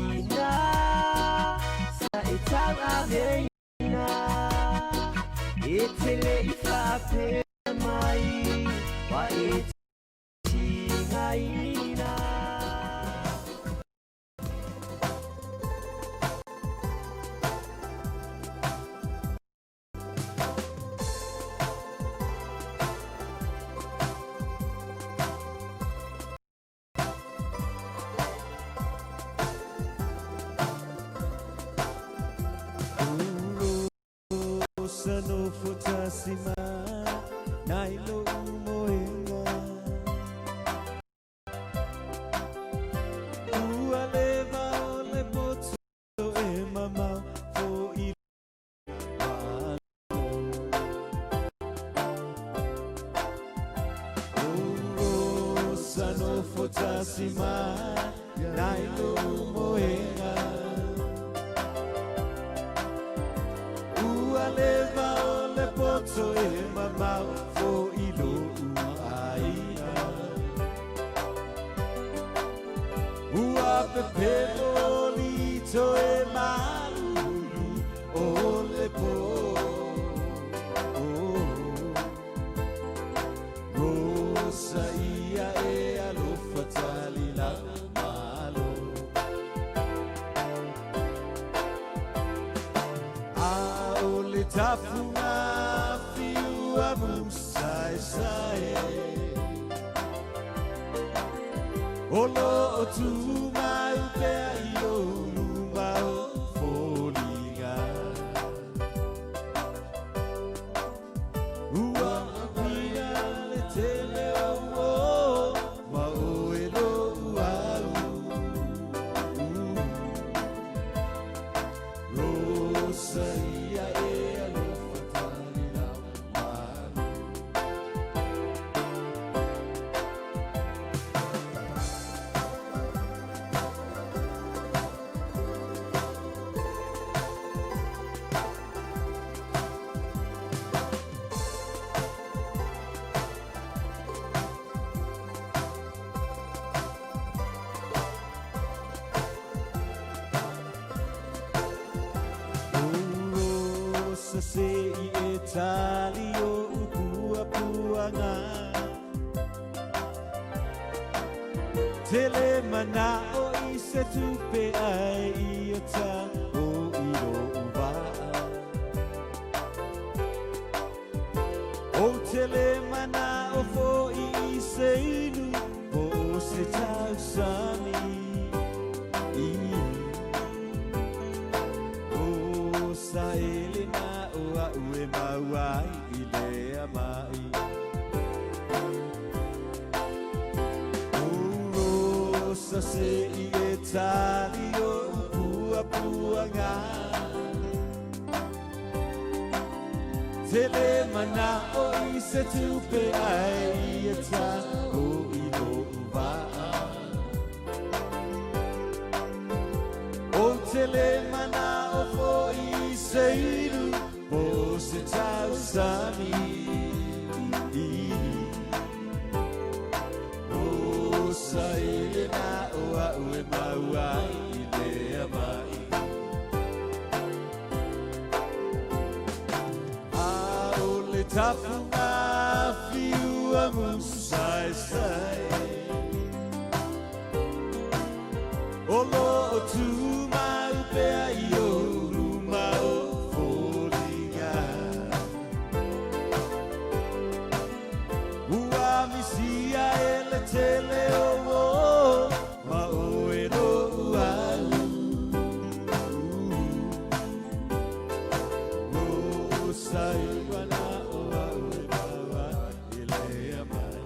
Tina sa itaw amena itele ifape mai wa itingaina Sano futasima nailo moenga ualeva ole boto e mama fo il sano futasima nailo moenga leva ole poto e mama fo ilo aina ua pepelo lito e malulu ole po rosa ia e alo fatali la malo Tafuna fiu amusai sai Olo tu mai pe io luma folinga Ua pina le tele o ma o elo Rosa ia se Italio upua puanga Tele mana o ise tupe ai iota o iro uva O tele mana o fo ise inu o se tausani O sa elena ue mauai I lea mai Rosa se I Italio pua puanga Tele mana o I se tupe ai iata o ilo uva O tele mana o fo I se iru O se tausani O sa elena o ue mauai I lea mai A o le tafuna fiu amusai sai O lo tu mai pe ai o luma o Misia ele tele o ma o ero alu o sai wana o awe bawa ele amai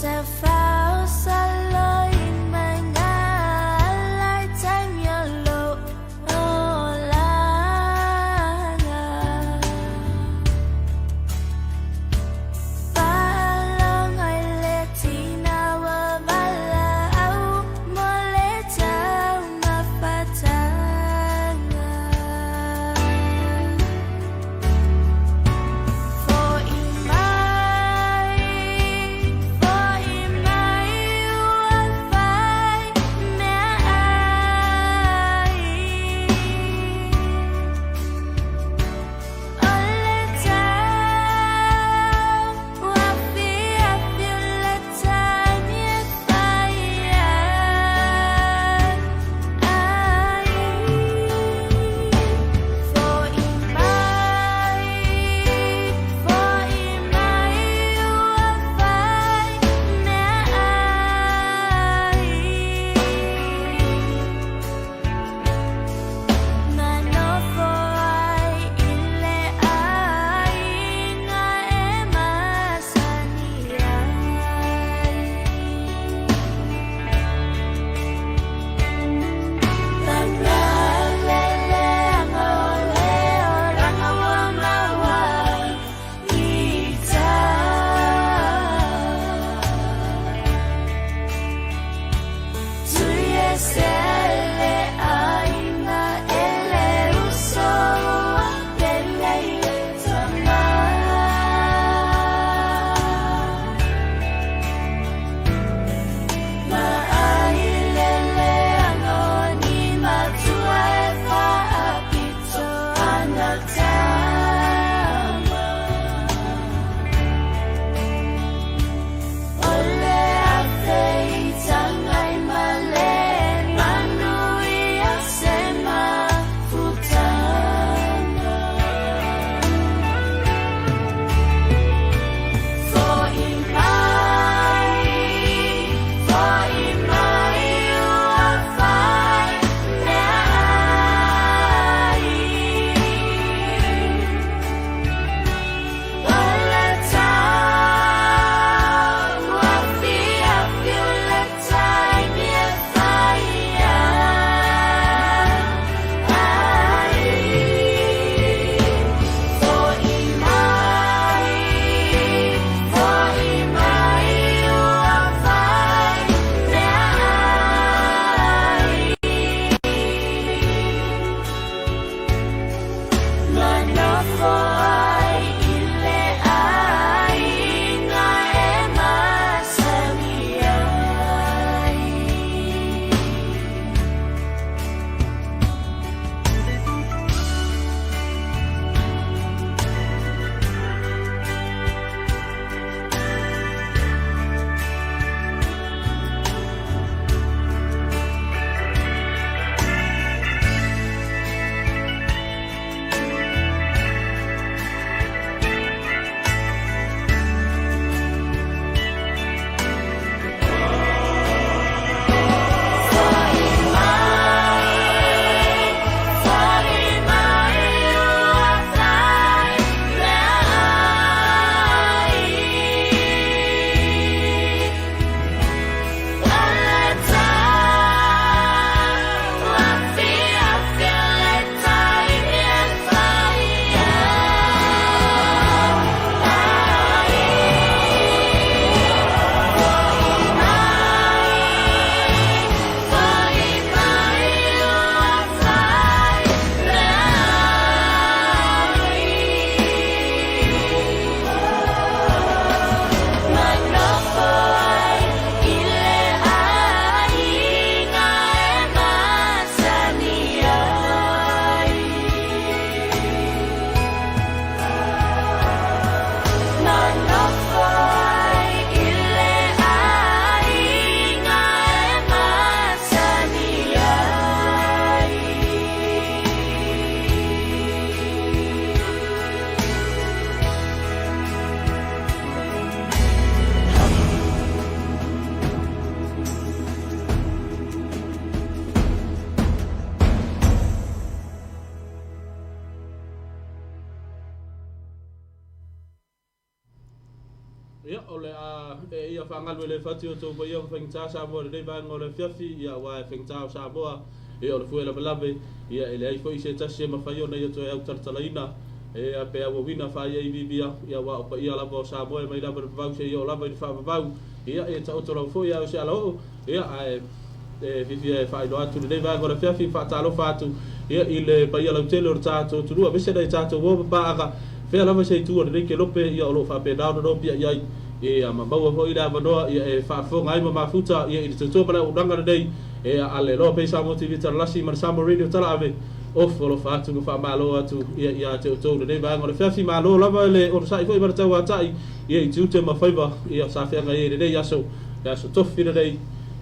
จะเฝ้าสลอยไม่นานหลายใจเมียโลโอลางาปาลองไอเลทีนาวะบาลาเอาโมเลเจ้ามาปะจางา For in my ia whangalu le whati o tō pa ia whangita Samoa le vai ngō le whiawhi ia wai whangita o Samoa e o le fuela malawe ia ele ai fo i se tasi e mawhai ona ia to e au taratalaina e a pe awa wina whai e vivia ia wa o pa ia lava o Samoa mai lava le pavau se ia o lava i whawavau ia e ta otorau fo ia o se alao ia a e vivia e whai no atu le vai ngō le whiawhi whaatalo whatu ia i le pa ia lau tele o le tātou turua vese nei tātou wōpa pāaka whea lava se tua le reike lope ia o lo whapena o no pia iai e a maua ho ira manoa ia e whaafonga ai mafuta ia i te tōpana o ranga nei e a le loa peisa mo TV taralasi ma Samoa Radio tala ave o folo fatu no whamalo atu ia te o tōu nei vanga le whiawhi malo lava le o sai foi maratau atai ia i tūte mawhaiva ia sa whianga e nei aso tofi nei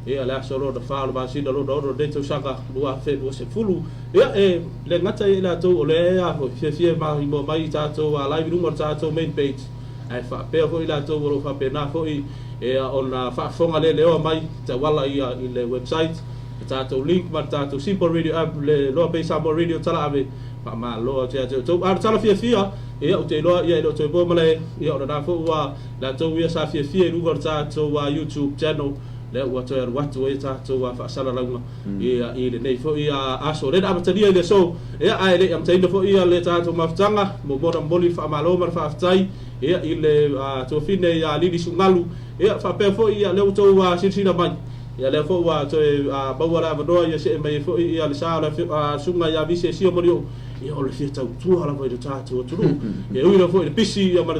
ia le aso lo na whaalo masina lo na oro nei tau sanga lua whenua se fulu ia e le ngata i la tau o le ea ho whiawhi mahi mo mai tātou a live room o tātou main page ai whapea fo i la tau o whapena fo i e ona whaafonga le leo mai te wala i le website tātou link ma tātou Simple Radio app le loa pei Samoa Radio tala ave ma loa te tau ar tala fia e o te loa ia i lo te po male ia ona na fo ua la tau ia sa fia i lugar tātou YouTube channel le ua toi ar watu e tātou a whaasala launga ia i le nei fo ia aso le amatania i le so ia ai le am taina fo ia le tātou mafutanga mo mora moli whaamalo mar whaafutai ia i le tuafine ia lili sungalu ia whapea fo ia leo tau sinsina mai ia leo fo toi bauara manoa ia se mai fo ia le saa sunga ia vise sio morio ia o le fia tau tua lava i le tātou aturu ia uira fo i le pisi ia ma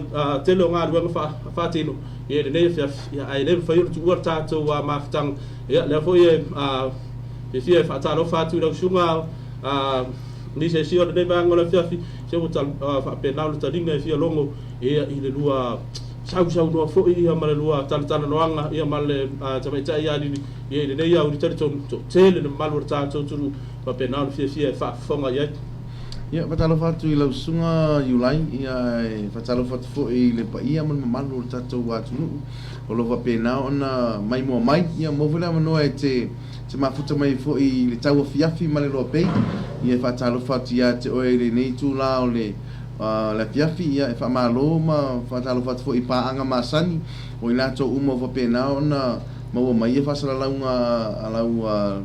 tele o ngā luenga whaatino ia le nei ia ai le whai ora tuua tātou mafutanga ia leo fo ia fia whaatalo whātu lau sunga ni se sio le vai ngol fiafi se mo tal fa penal ta dinga fia longo e i le lua sau no fo i ma le lua tal noanga ia ma le ta ta ia ni e le nei au ni to tele no mal ta to tu fa penal fia fa fonga ia ia patalo fatu i lau sunga Julai ia patalo fatu fo i le pa ia man malu ta to wa tu o lo fa penal ona mai mo mai ia mo vela no e te mafuta mai fo i le tau fiafi ma le loa pei ia whaatalo whatu ia te oe le nei tū la o le fiafi ia e whamalo ma whaatalo whatu fo i pāanga masani o i lato uma o whapena o na maua mai e whasara launga alau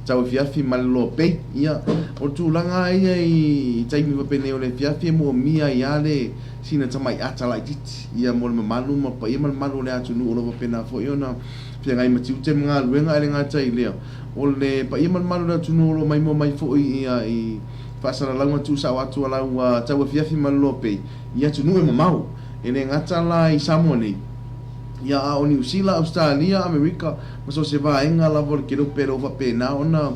tau fiafi ma le loa pei ia o tūlanga ia i taimi whapene o le fiafi mo mia i ale sina tamai atalai titi ia mo le mamalu ma pa ia ma le malu le atu nu o lo whapena fo i ona pia ngai matiu te mga luenga ele ngata i lea o le pa ia malu na tunu lo mai mo mai fo ia i whasara launga tu sa watu alau tau fiafi malu lope ia tunu e mamau ele ngata la i Samoa nei ia a o New Zealand, Australia, Amerika maso se va enga la vor kero pero va pena ona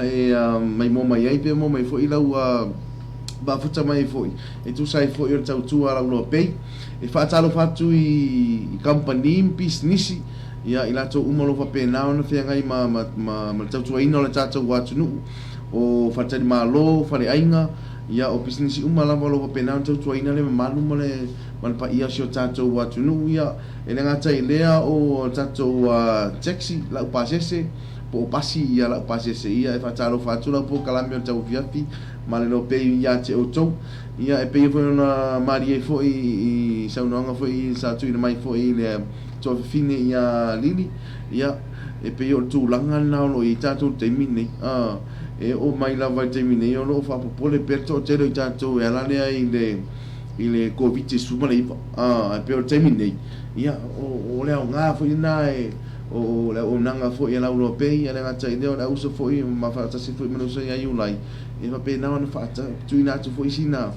e mai mo mai ai pe mo mai fo i lau ba futa mai fo e tu sai fo i tau tu alau lope e whaatalo fatu i company business ia i lato umalo fa pena ona fia ngai ma tau tuaina o le tātou watunu o whatari malo, whare ainga ia o business umala malo fa pena ona tau tuaina le malu ma le pa ia si o tātou watunu ia e le ngata i lea o tātou taxi la upasese po pasi ia la upasese ia e whataro whatula po kalame o tau fiafi ma le no pei ia te o tau ia e pei fo ona mari e fo i saunoanga fo i sa tui mai fo i le to fine ia lili ia e pe o tu langa na lo i tatu te mine e o mai la vai te mine o lo fa popole per to te i tatu e la i le covid su male e pe o te mine ia o le nga fo ina e o le o nanga fo ia la europei ia le nga tai le o uso fo i ma fa ta se fo i mano se ia Julai e va pe na ona fa ta tu ina tu fo i sina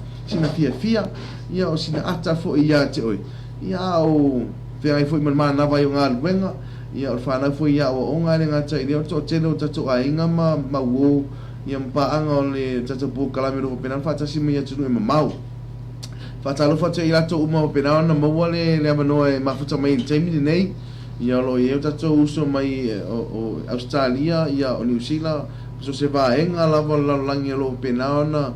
fia ia o sina ata fo ia te oi ia o fea ai foi man na vai unga luenga ia o fana foi ia o onga le ngata i to telo tatu ainga ma wo ia mpa anga o le tatu po kalamero pena fata si ia tunu e mau fata lo fata ia to uma pena na mo le amano e mafuta mai temi nei ia lo ia tatu uso mai o Australia ia o New Zealand so se va enga la langi lo pena ona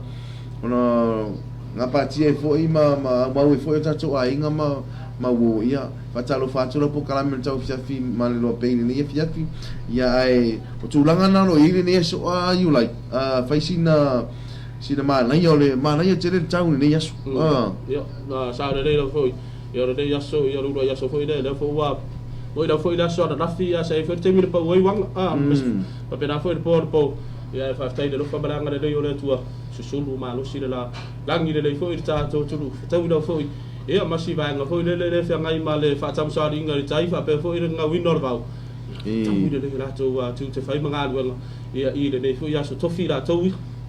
ngapa tie foi ma foi tatu ainga ma wo ia fatalo fatula po kalame tau fiafi male lo pe ni fiafi ia ai o tulanga na lo ile ni so Julai faisina sina mana ia le mana ia tere tau ni yasu ia na sa le lo foi ia le yaso ia lo yaso foi le fo wa oi la foi la so na fia sai foi te mi pa oi wang pa pena foi po ia fa tai de lo fa balanga de yo le tua susulu ma lo si la langi le foi ta to tu tau lo foi ia masi vai nga foi le fa ngai ma le fa tam sa ringa tai fa pe foi nga winor vau tau de le la to wa tu te fai manga lo ia i de foi ya so tofi la to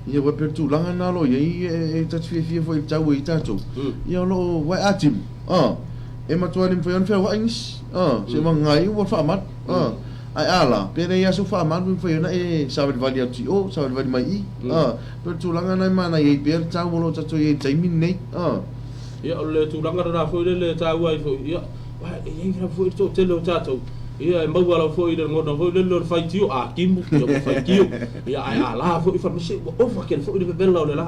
ia wa pertu langa na lo ia ta fia foi tau i ta to ia lo wa atim e matua ni foi on fa wa ings se mangai wa fa mat ai ala pere ia so fa mat foi na e sa va dia ti o sa va mai pertu langa na mana ia per tau lo ta to ia tai min nei ia le tu langa ra foi le tau ai foi ia wa e ngra foi to te lo tato ia e mau ala foi le ngona foi le lo fai tio kimu yo fai tio ia ai ala foi fa mse o fa ken foi le bella le la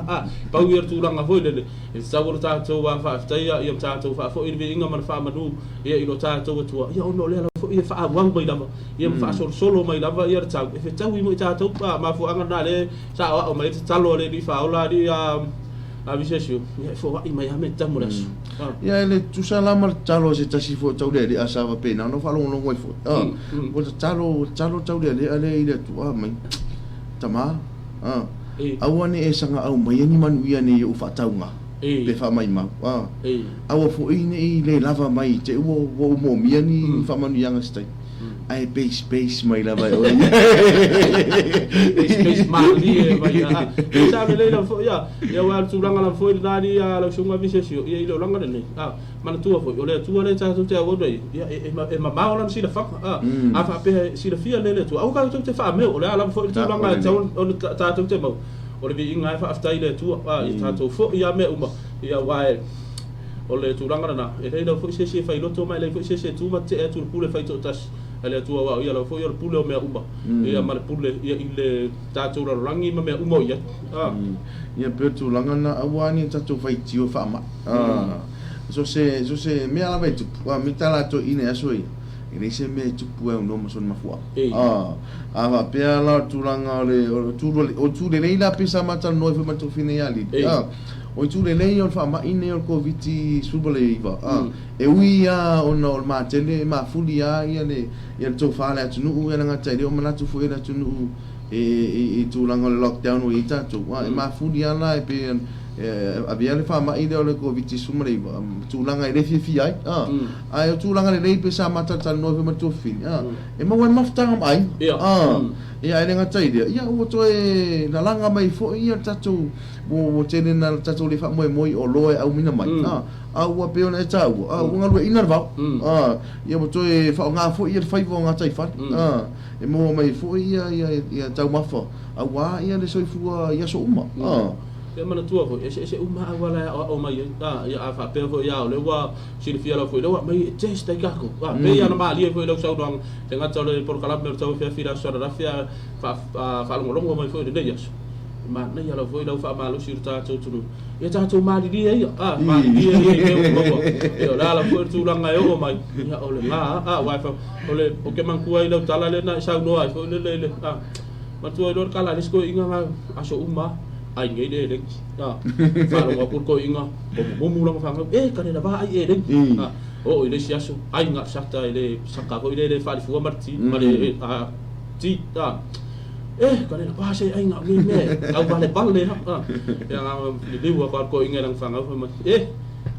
pau ia tu langa foi le e sa go tato wa fa tai ia tato fa foi le inga man fa manu ia ilo tato tu ia ono le foi ia fa wang bai lava ia fa solo mai lava ia tau e fe tau i mo tato pa ma fu anga na le sa o mai talo le di fa ola di a visesio ia fo ai mai ame tamulas ia le tu sala mal talo se tasi fo tau le asa va pena no fa longo ngoi fo o talo tau le ale ile tu mai tama awane e sanga au mai ni manu ia ni u fa taunga pe fa mai ma awa fo ine le lava mai te wo mo mia ni fa manu yang stai ai space mai la vai space mali vai sa me le la fo ya wa tu langa la fo na ni ya la sunga visesio ia ilo langa ne mana tua fo ole tua le ta tu te wo dai ia e ma ma ona si la fa fa pe si la fia le tu au ka tu te fa me ole ala fo tu langa ta on ta tu te mo ole vi inga fa afta ile tu i ta tu fo ia me uma ia wa ole tu langa na e le fo se fa ilo to mai le fo se tu ma te tu pule fa to tas ele tua wa ia la fo ia pule o me uma ia mal pule ia ile ta tu rangi me uma ia ia pe tu langa na awani ta tu fai tio fa ma so se me ala vai tu mi tala to ine asoi ine se me tu pu no mo son mafua ava pe ala tu langa le o tu le leila pesa mata no fa matu fine ali o tu le leila fa ma ine o covid subole iva e uia o no ma tele ma fulia ia le ia to fa la tu nu ia nga tai o mana tu fu ia tu nu e tu langa lockdown o ita tu ma fulia la e pe avia le fa ma ide o le covid subole iva tu langa e fi ai ai tu langa le pe sa mata tal no fa matu fin e ma wen maftanga mai ia ai nga tai ia o to e la langa mai fo ia tatu wo tene na tatu le fa moi o loe au mina mai au pe ona tau nga lu ina va ia mo to e fa nga fo ia fai vo nga tai fa e mo mai fo ia tau mafo au wa ia le soi fu ia so uma e mana tua fo e uma wala o mai ia fa pe fo ia le wa si fia la fo le wa mai test dai kako pe ia na mali fo le sau dong tenga tau le por kala mer tau fia so da fia fa longo mai fo de dia ma na ia la fo le fa malu si ta tu ia ta tu mali dia ia mali dia ia la la fo tu langa yo mai ia ole nga wa fa ole o ke man kuai le tala le na sau no ai fo le ma tu ai dor kala ni sko inga aso uma ai ngai de fa lo ko ko inga mo mu lang fa ka ne ba ai o ile si aso ai nga sakta ile sakka ko ile fa fu marti male ti ka ne ba sai ai nga me au vale balle ya nga le wa ko inga lang fa nga fa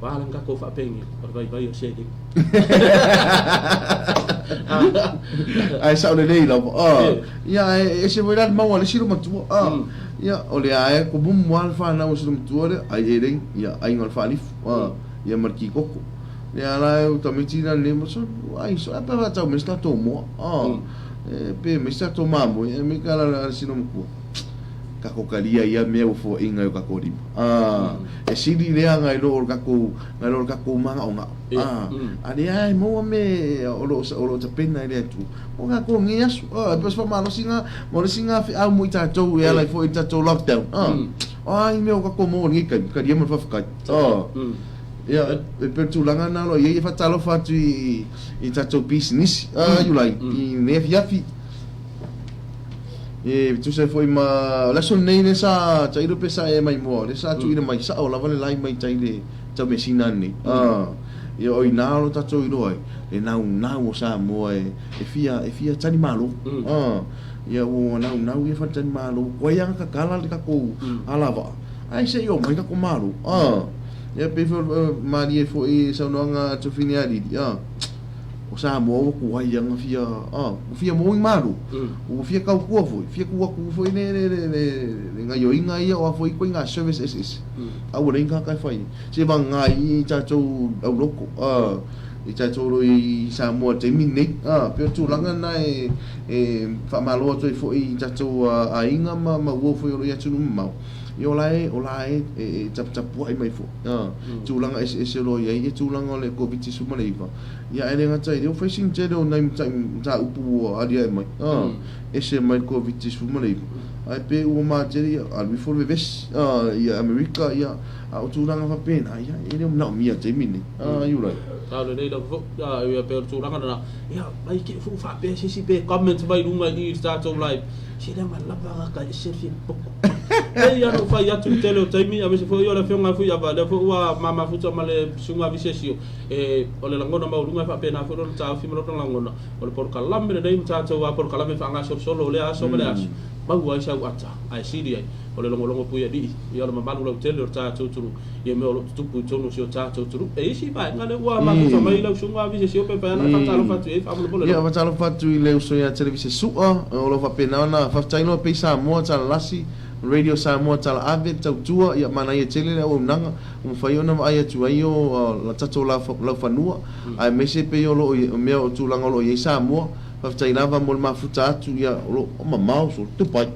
ba lang ka ko fa pengi vai o se ai sa le nei la ia e se voi dal mau le siro matu ia ole ai ko bum wal fa na usum tuore ai eren ia ai ngol fa lif ia marki koko ia la u tamitina le mo so ai so apa va tau mesta to mo pe mesta to mambo e me kala la sino mo ka ko kalia ia me o fo inga ka ko rim e sidi le anga lo ka ko manga onga ali ai mo me o lo ta pena ile tu o ka ko ngia su pas fa malo singa fi au mo ta to ia la fo ta to lockdown ai me o ka ko mo ngi ka dia mo fa ka ia per tu langa na lo ia fa talo fa tu i ta to business you like i ne fi e tu se foi ma la son nei ne sa tai do pesa e mai mo le sa tu ina mai sa o la vale lai mai tai le ta mesina ni ia o ina lo tatou ilo ai e nau o Samoa e fia tani malo ia o nau ia fa tani malo ko ia ka kala le ka ko alava ai se yo mai ka ko malo ia pe fo mari fo e sa no nga to fini ali o Samoa ko ai ia fia mo malo o fia ka ku fo ne nga yo inga ia o fo ko inga service is a o ringa ka fai se banga i tatou au loko i tatou i Samoa te mini pe tu langa na e fa malo to fo i tatou a inga ma wo fo yo ia tunu mau yo lai e tap ai mai fo tu langa es lo ia tu langa le covid su ma leiva ia ele nga tai yo facing jedo na ta upu ali mai ese mai covid su ma leiva ai pe o ma jeri al before we ves ia America ia au tu langa fa pena ia ele na mia te mini you right le nei da fo ia pe tu langa na ia mai ke fu fa pe si pe comment mai lunga i start of live si da mala ba ka se fi ei ano fai atu tele o taimi a se foi ora fionga fu ia ba le fo wa mama fu tama le sunga visesio o le langona ma lunga fa pena fo ron ta fi mo ron langona o le por kalame le nei mtata wa por kalame fa nga solo le aso me le aso ba wa isa ata ai sidi ai o le longo pu ia di ia le mabalu le tele o ta tu ia me o tupu tono si o ta tu e si ba nga le wa ma fu tama i le sunga visesio pe pa na ta lo fatu e fa mo le ia fa lo fatu i le so ia televisio o lo fa pena na fa taino pe sa mo ta lasi Radio Samoa tala ave tau tua ia mana ia tele o nanga un faiona ai tu ai o la tato la fanua ai mese pe yo lo me o tu langa lo ia Samoa fa taina va mol mafuta atu ia lo mamau so tu pai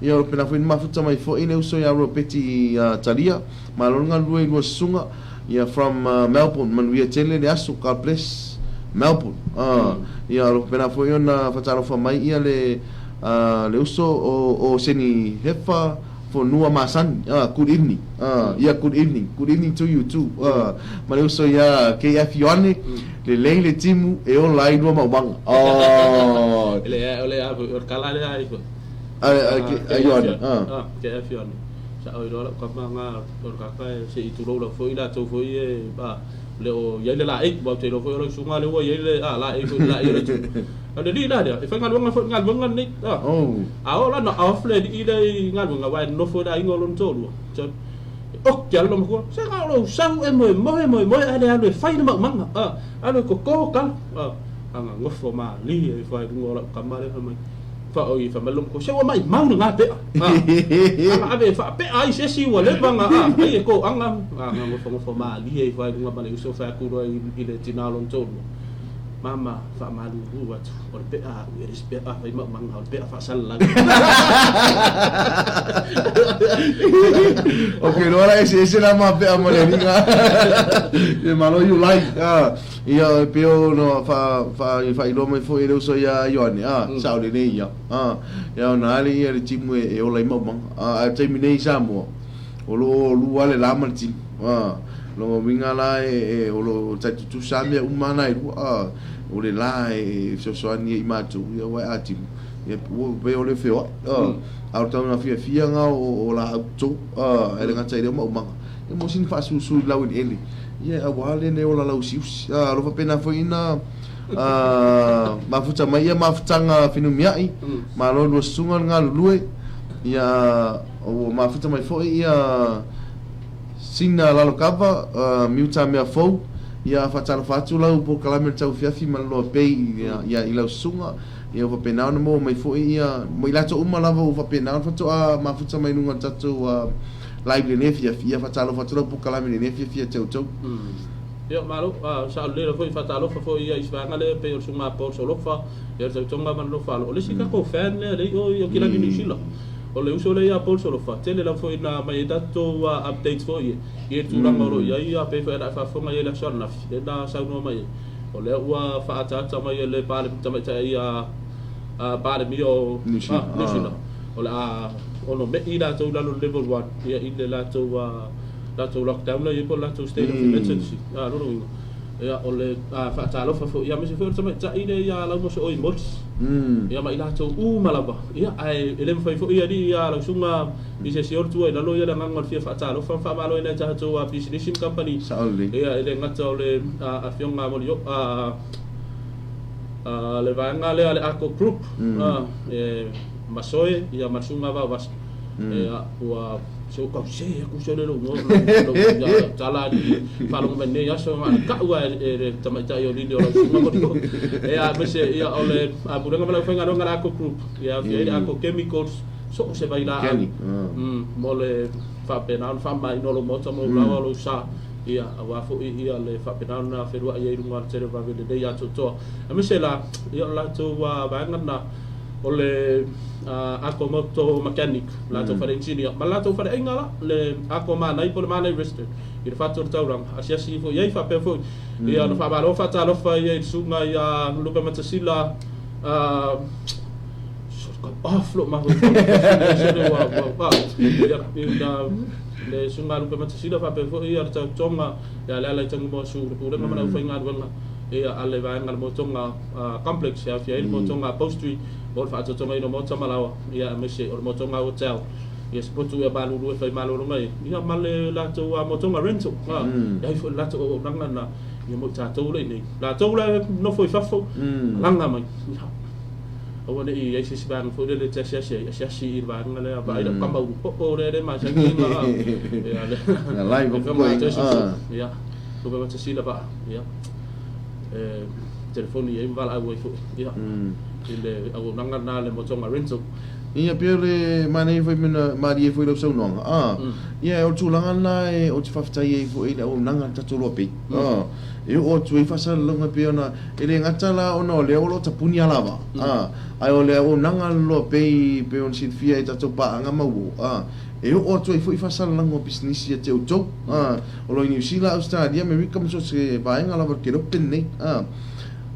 ia pena foi mafuta mai fo ine uso ia ro peti talia malonga lui lo sunga ia from Melbourne man ia tele le asu ka place Melbourne ia ro pena foi ona fa tala fa mai ia le uso o seni hefa for nua masan good evening good evening to you too ma le uso ya KF Yone le timu e online no mabang ele o kala le ai ko Yone KF Yone sa o ro ka manga o ka ka se itu lo foi la to foi ba le o ye le la e ba te lo foi lo sunga le o ye le la e la e tu ada di dah dia ifan ngal ngal ni o la no off le di dai ngal ngal wa no fo dai ngolon to lu ok ya lo ko sa ka lo sang e mo ada fai na mang ada ko kal anga ngofo ma li e fai ngola kamare fa mai fa o i fa malum ko se wa mai mau nga pe ave fa pe ai se si wa le banga ai ko anga ngofo ma li e fai ngwa bale uso fa ku ro i le tinalon to mama fa malu buat or pe iris pe fa ima mang pe fa sal okay no era ese la ma pe amole ninga e malo you like ia pe no fa ilo me foi eu so ia Yone sao de nei ia na ali ia timu e o lai mang a terminei Samoa o lu ale la man tim lo winga la e o lo tu samia umana i o le la e so ani i matu ia wa atim ia o be o le feo au tau na fia nga o la auto ele nga tsai de mo manga e mo sin fa su la win ele ia a wale ne o la lau sius lo fa pena foi na mafuta mai ia mafutanga finumiai ma lo lo sunga nga lue ia o mafuta mai foi ia sina la lokava miuta mea fou ia fatala fatu lau po kalame tau fiafi malo pei ia ila sunga ia fa pena no mo mai foi ia mo ila to uma lava fa pena fatu mafuta mai nunga tatu live le nefia ia fatala fatu po kalame le nefia tau ia malo sa le foi fatalo fa foi ia isvanga le pe sunga po solofa ia tau nga man lo falo le sika ko fan le o kila ni sila o le uso le ia por solo fa tele la foi na mai dato update foi e tu la ngoro ia pe fa fa mai le sona e da sa no mai o le ua fa ata mai le pale tamai ia pale mi o nisina o la o no me ida to la level 1 ia ile la to lockdown la i po la to state of emergency no ia ole whaatalofa fo ia mese whewata mai tai ne ia lau moso oi motis ia mai lato malaba ia ai elem fai fo ia di ia lau sunga i se sior tua ina lo ia la ngangal fia whaatalofa whaamalo ina taha tō business company ia ele ngata ole a fionga moli o le vanga le ale ako group masoe ia masunga va vas ia ua so ka se ku se le no ya tala di falong benne ya so ma ka wa tamata yo lindo la so ma ko ya mese ya ole abu nga mala fenga no ngala ko group ya ya ako chemicals so se baila mole fa penal fa mai no lo moto mo la lo sa ia awa fo ia le fa penal na ferua ia runga tere va vede de ya to mese la ya la to wa ba ngana ole ako moto mechanic la to fare engineer ma la to fare engala le ako ma nai pole ma nai register i le fator taurang asia si fo ia fa pe fo ia no fa ba lo fa ta lo fa ia sunga ia lupa matasila flo ma le sunga lupa matasila fa pe fo ia ta tonga ia la tang mo su pura ma na fa inga wanga ia ale va ngal mo tonga complex ya fia mo tonga upholstery or fa tonga ino mo tama lawa ia mese or mo tonga hotel ia spotu ia balu ru fa malu ngai ia male la to mo tonga rental ia fo la to nanga na ia mo ta to le ni la to la no foi fafo langa mai awane i ese sibang fo le tsia sia i ba ngale ba ida kamba po le ma sa ki ma ia live ko ia ko ba tsi la ba ia telefoni e vala au fo ia ile au nanga na le motonga rental ia pere mane foi mina mari foi lo sonong ia o tulanga na e o tfaftai e foi o nanga tatolo pe e o tu fa sa longa pe ona ele ngatala ona le o lo tapuni alava ai o le o nanga lo pe on sit fia e tatopa anga mau e o tu foi fa sa longa business ia te o to o lo New Zealand Australia America mo se ba nga lava ke lo penne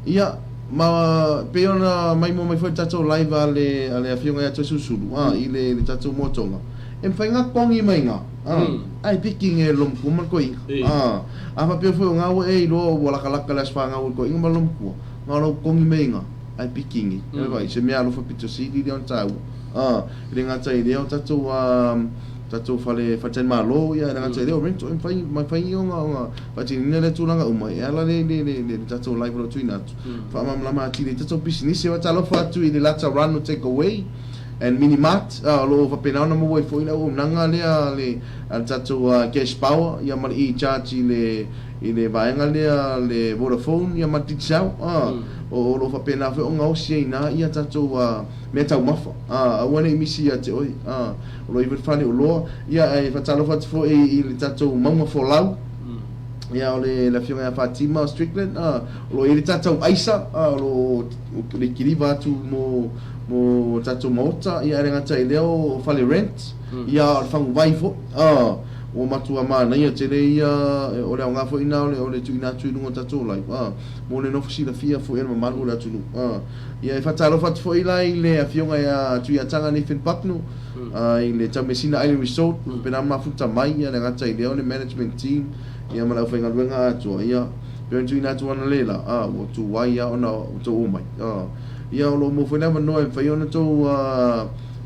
ia ma pe ona mai mo mai foi tato live ale afionga ya susulu ile le tato motonga em fai nga kongi mai nga ai picking e lom kuma koi apa pe foi nga e lo wala kala kala spa nga ko inga malom ku nga lo kongi mai nga ai picking e vai se me alo fa pito si di on tau ile nga tai de on tato fale faten malo ya nga tai de o rento em fai mai fai nga fatin ne le tulanga uma e ala le tato live lo tuina fa mam la ma ti de tato business e wa talo fa tu ile la run no take away and minimart lo fa pena na mo foi la nanga le al tato cash power ya mal i charge le vaenga le Vodafone ya matitsau o lo fa pena fe onga o sina ia tato me tau mafa wana misi ya te oi lo i fani o lo ia e fa talo fa fo i le tato mama fo lau ia ole la fionga Fatima Strickland lo i le tato Aisa lo le kiriva tu mo tato mota ia renga tai leo fale rent ia fangu vai fo o matua mana ia te ia o le nga fo ina o le tu ina tu no tato lai mo le no fsila fia fo ena malu la tu ia e fatalo fat fo ila ile afionga ya tu ia tanga ni fin papno ile Tamesina Island Resort pena mafuta mai ia nga tai leo le management team ia mala fo nga wenga tu ia pe tu ina tu ana lela o tu wai ia ona tu o mai ia lo mo fo na no e fa ona tu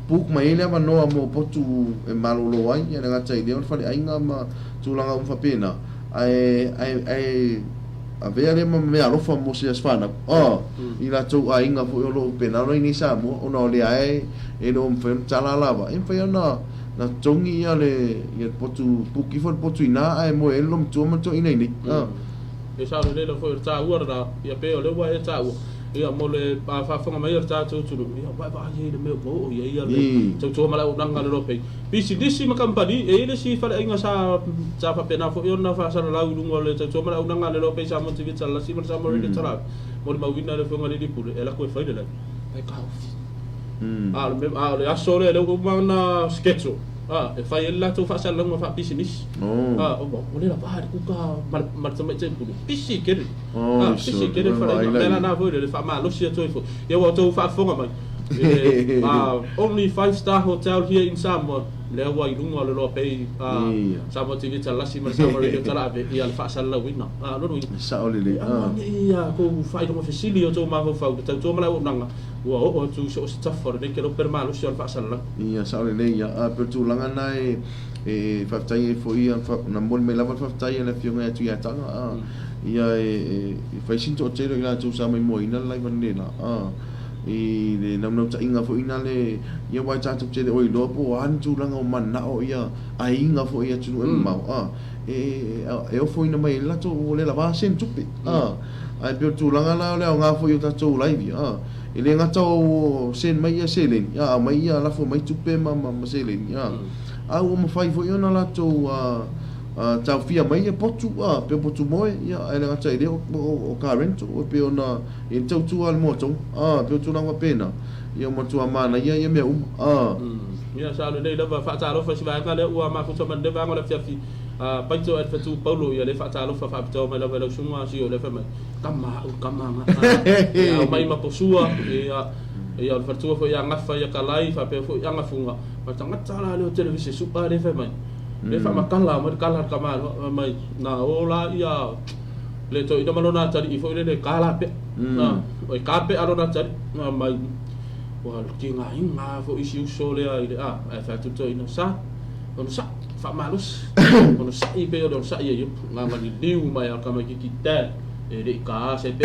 puk mai ele ma no mo potu e malolo ai ia nga tai leo fa ainga ma tulanga fa pena ai a vere ma me alo fa mo se asfana ila tu ainga fo lo pena no ini sa mo ona le ai e no fo tala lava en fa na tongi ia le ia potu puki fo potu ina ai mo elo mo tu mo to ina ni e sa le lo fo ta uara ia pe o le wa e ta ia mole pa fa fa mai ta tu ia ba ye le me bo ia le tu mala unanga le lope pisi disi ma company e le si fa inga sa fa pena fo ona fa sa la lungo le tu mala unanga le lope sa mo ti vita la si mo sa mo ri tara mo ma wina le fo ngari di pule e la ko fa de la ai ka le asole le ko mana sketcho e fai la tu fa sa longa fa business o le la ba ku ka mar tama te pulu pisi kere pisi kere fa la na vo le fa ma lo sia to ia wa to fa fonga mai only 5-star hotel here in Samoa le wa i lunga le lo pe sa mo TV talasi ma sa mo le tala be ia le fa sala wina no no sa o le ia ko fai no facility o to ma fa to ma la nanga wa o tu so staff de que lo per malo si al fa sala ia sa o le ia per tu langa nai e fa tai fo ia na mo me lava fa tai le fionga tu ia tanga ia fai sinto tero ila tu sa mai mo ina lai manena i le nam ta inga fo ina le ia wa ta tu tero i lo po an tu langa o mana o ia a inga fo ia tu e mau e o fo ina mai la tu le lava sen tu pe ai per tu langa la le nga fo ia ta tu lai vi e le nga tau sen mai ia selen ia mai ia la fo mai tu pe ma selen ia au mo fai fo ona la tu tau fia mai e potu pe potu moe ia ele nga tai o current o pe ona e tau tu al moto pe tu nga pena ia mo tu amana ia me ia sa le dei lava fa ta lo fa si va ka le u ma fu to man de va ngole fi pai to et tu paulo ia le fa ta lo fa to me lo suma si o le fa kama ia mai ma posua ia fa tu fo ia ngafa ia kalai fa pe fo ia ngafunga pa tanga tala le televisi super le fa mai le fa makala mo kala kama mai na ola ia le to ida malona tari i fo le kala pe na o ka pe alona tari mai wa tinga inga fo isi uso le ai fa tu to ina sa fa malus ono sa i pe ono sa ia nga mani liu mai kama ki kita e de ka se pe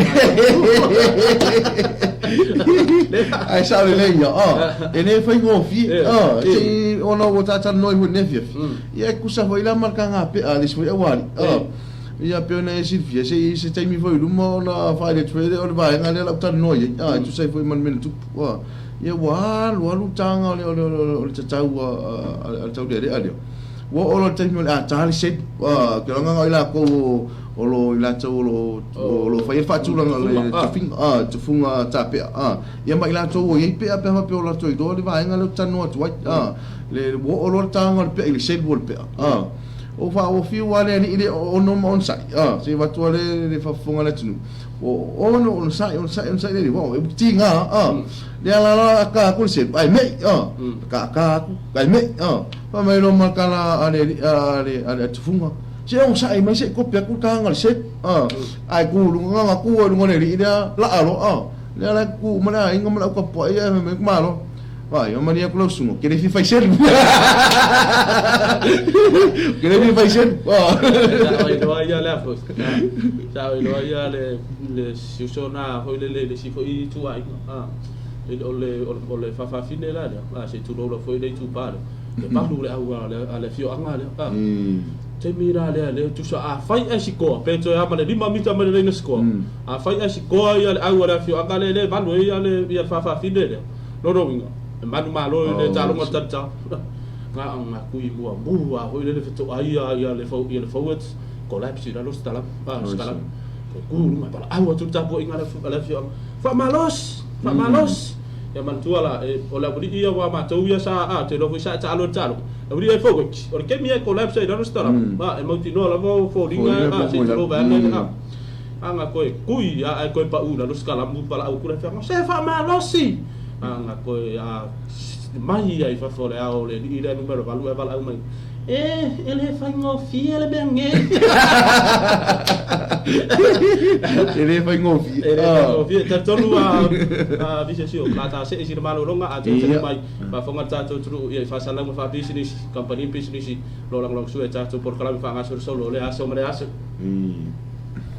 ai sa le ia e ne fai ngo fi se ono o ta noi hu ne fi ia ku sa foi la marca nga pe ali foi awali ia pe ona si fi se tai mi foi lumo na fa le trade o vai nga le la ta noi tu sai foi man men tu ia wa lu tanga o le tau al tau de ali wo o lo tai mi ta ali se ke nga ila ko o lo ila tau lo fai fa tu langa le tu funga tape ia mai la tau ia pe pe o la tau do le vai nga le tano tu le wo o lo tanga pe ile se bol pe o fa o fi wale ni ile o no on sai se va tu le fa funga le tunu o no on sai le wo e tinga le la ka ko se ai me ka ai me pa mai lo makala ale tu funga se on sai mai se ko pe ku ka ngal se ai ku lu nga ku lu ngone ri dia la alo le la ku mana inga mana ko po ia me ma lo vai o mania ku sungo que fi fai ser que fi fai ser sai do ia la fos sai do ia le si sona ho le si fo i tu ai o le fa fine la se tu lo fo le tu pare le palu le au ale fio anga le te mira le tu sa fai e si ko pe to ya ma le 5 mita ma le sko fai e si ko ia le au le fio anga le valu ia fa fine le no winga manu malo le talo ngata nga nga kui bua ho le feto ia le forward collapse la los tala skala ku ma pala au tu tapo inga la fio fa malos ya mantuala o la budi ia wa ma to ia sa te lo sa talo la budi ai fogo o ke mi collapse la los tala e mo ti no la vo fo dinga se lo va anga kui ai ko pa u la los skala mu pala au ku la se fa malosi nga ko mai ai fa fore ao le ira numero valu e vala mai ele fai ngo fiele benge ele fai ngo fi ta tolu vise sio kata se isi malo longa a te mai ba fonga ta to tru e fa sala mo fa business company business lo lang su e ta to por kala fa nga solo le aso mare aso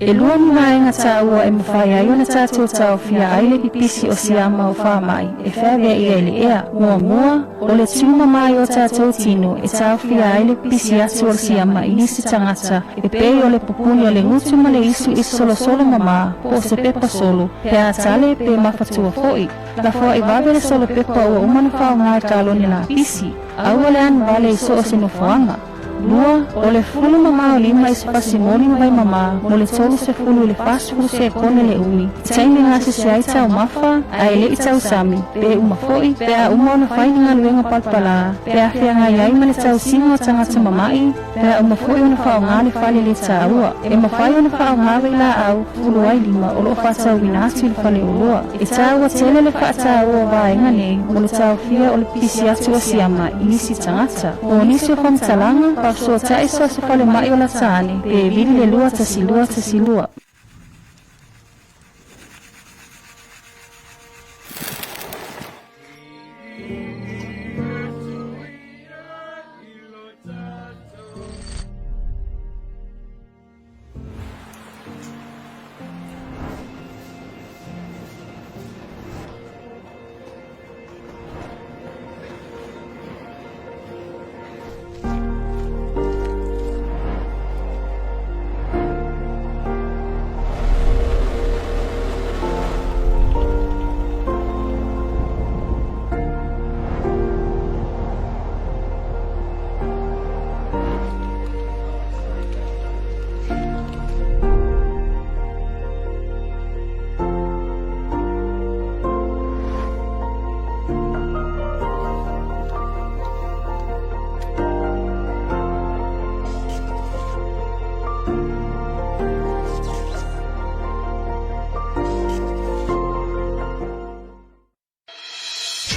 E lua minga e ngata ua e mawhai ai ona tātou tau fia aile pipisi o siama o whamai e whawea i ele ea mua o le tūma mai o tātou tino e tau fia aile pipisi atu o siama i nisi tangata e pei o le pupuni o le ngutu ma le isu i solo mama po se pepa solo pe a tale pe mafatua foi la fua i wawe le solo pepa o umana whao ngai kaloni la pisi au le anu wale i so o se nufuanga Lua, o le fulu mama o lima i se pasimoni vai mama, mo le tolu se fulu i le fasfulu se kone le ui. Taimi ngase se aita o mafa, a ele i tau sami, pe umafoi, pe a uma ona whaini ngā luenga palpala, pe a whia ngā iai ma le tau singo tangata mamai, pe a umafoi ona whao ngā le whale le tāua, e mawhai ona whao ngā wei la au, fulu ai lima o lo whatau winatu i le whale ulua. E tāua tele le whaatāua vaenga nei, mo le tau whia o le pisi atu o siama, i nisi tangata. O nisi o whamtalanga, pa so ta iso se whale mai o la tāne, pe vili le lua tasilua tasilua.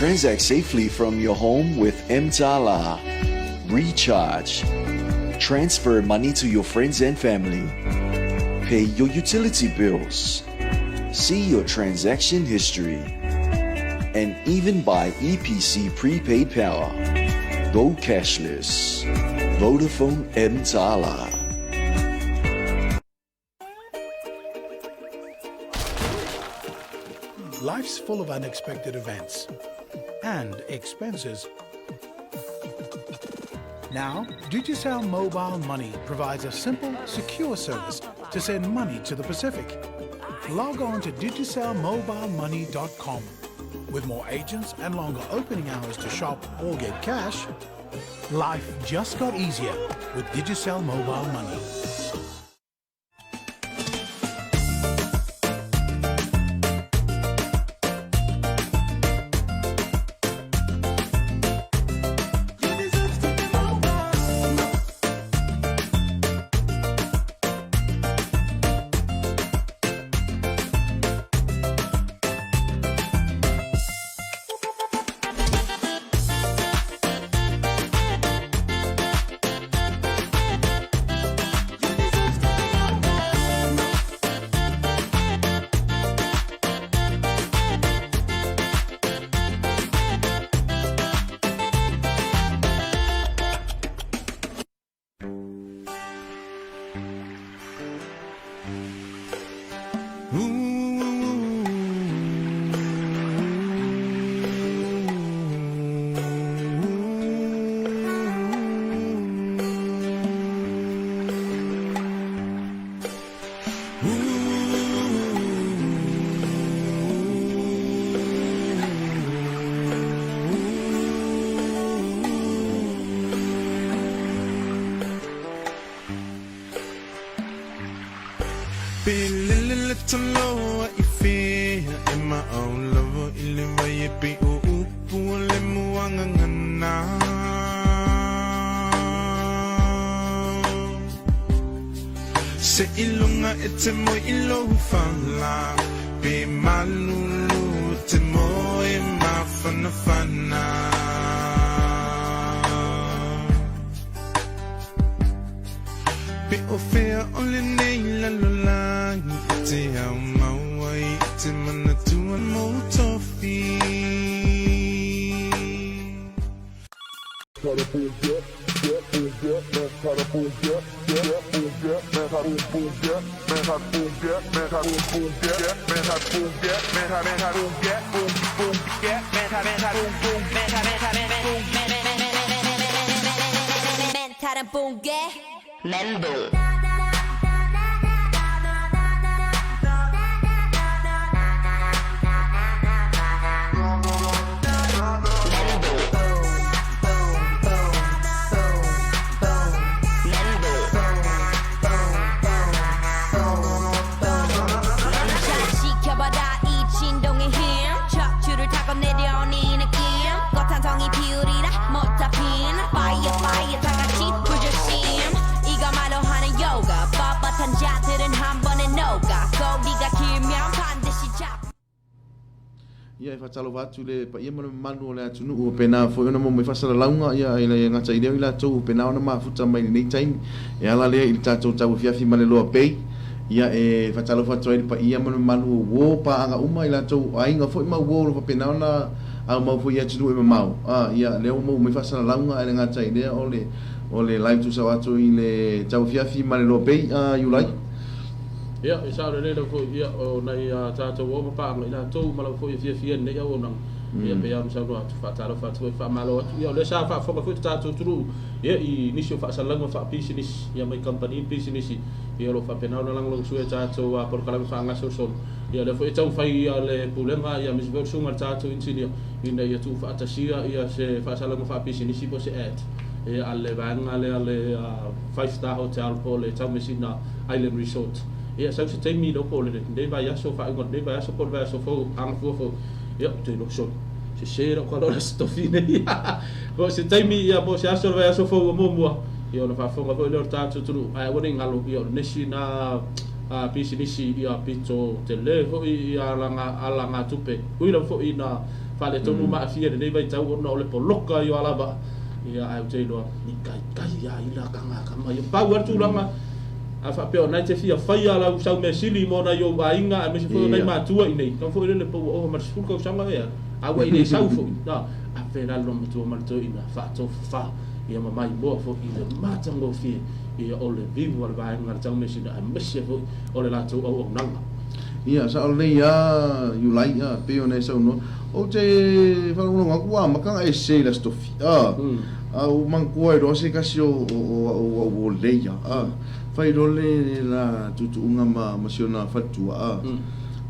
Transact safely from your home with Mtala. Recharge. Transfer money to your friends and family. Pay your utility bills. See your transaction history. And even buy EPC prepaid power. Go cashless. Vodafone Mtala. Life's full of unexpected events and expenses. Now, Digicel Mobile Money provides a simple, secure service to send money to the Pacific. Log on to digicelmobilemoney.com. With more agents and longer opening hours to shop or get cash, life just got easier with Digicel Mobile Money. Feeling to know what you feel in my own love. Ilima yepi uupu le muangangana. Se ilunga ete mo ilo fala. Be malulu te mo e mafana fana. Be ofea only neila lula. Te au mawai te mana tua mo tofi. Membo. ia fa talo watu le pa ia manu le atunu o pena fo ona mo me fa sala launga ia ile nga tsai le ila tau pena ona ma futa mai nei time e ala le il tato tau fiafi male lo pei ia e fa talo watu ai pa ia manu wo pa anga uma ila tau ainga fo ma wo lo pena ona au mau fo ia tunu e mau ia le mo me fa sala launga ile nga tsai le ole live tu sa watu ile tau fiafi male lo pei you like ia e sa le ko ia o nai tato wo pa ngai la to mala fo ia nei o nang ia pe am sa ro atu fa talo fa tu fa malo atu ia le sa fa fo ko tato tru ia I nisio fa sala ngo fa business ia mai company business ia lo fa pena lang long su tato wa por kala fa nga so ia le fo tau fa ia le problema ia mis ver sunga tato insinia ina ia tu fa tasia ia se fa sala ngo fa business po se et e alle vanga alle 5-star hotel po le tau mesina island resort ia sa se temi lo po le dei vai aso fa ngot dei vai aso por vai aso fo ang fo ia te lo so se sera ko lo sto fine ko se temi ia po se aso vai aso fo mo ia lo fa fo ko lo tato tu ai woni ngalo ia nesi na pisi nisi ia pito tele fo ia alanga tupe ui lo fo ina fa le tonu ma fie dei vai tau no le poloka ia ala ba ia ai te lo ni kai ia ila kanga kama ia power tu lama afa pe ona te fia fai ala usau me sili mo na yo bainga me se fo na matua ine kan fo le po o mar sul ko sanga ya awa ine sau fo na a pera lo mo tu mar to ina fa to fa ia mai mo fo ina mata ngo fi ia ole vivo al bainga tau me sina me se fo ole la to o nanga ia sa ole ya you like pe ona sau no o te fa no ngwa makanga e se la stofi au mangkua ro se kasi o leia fai role la tutuunga masiona fatua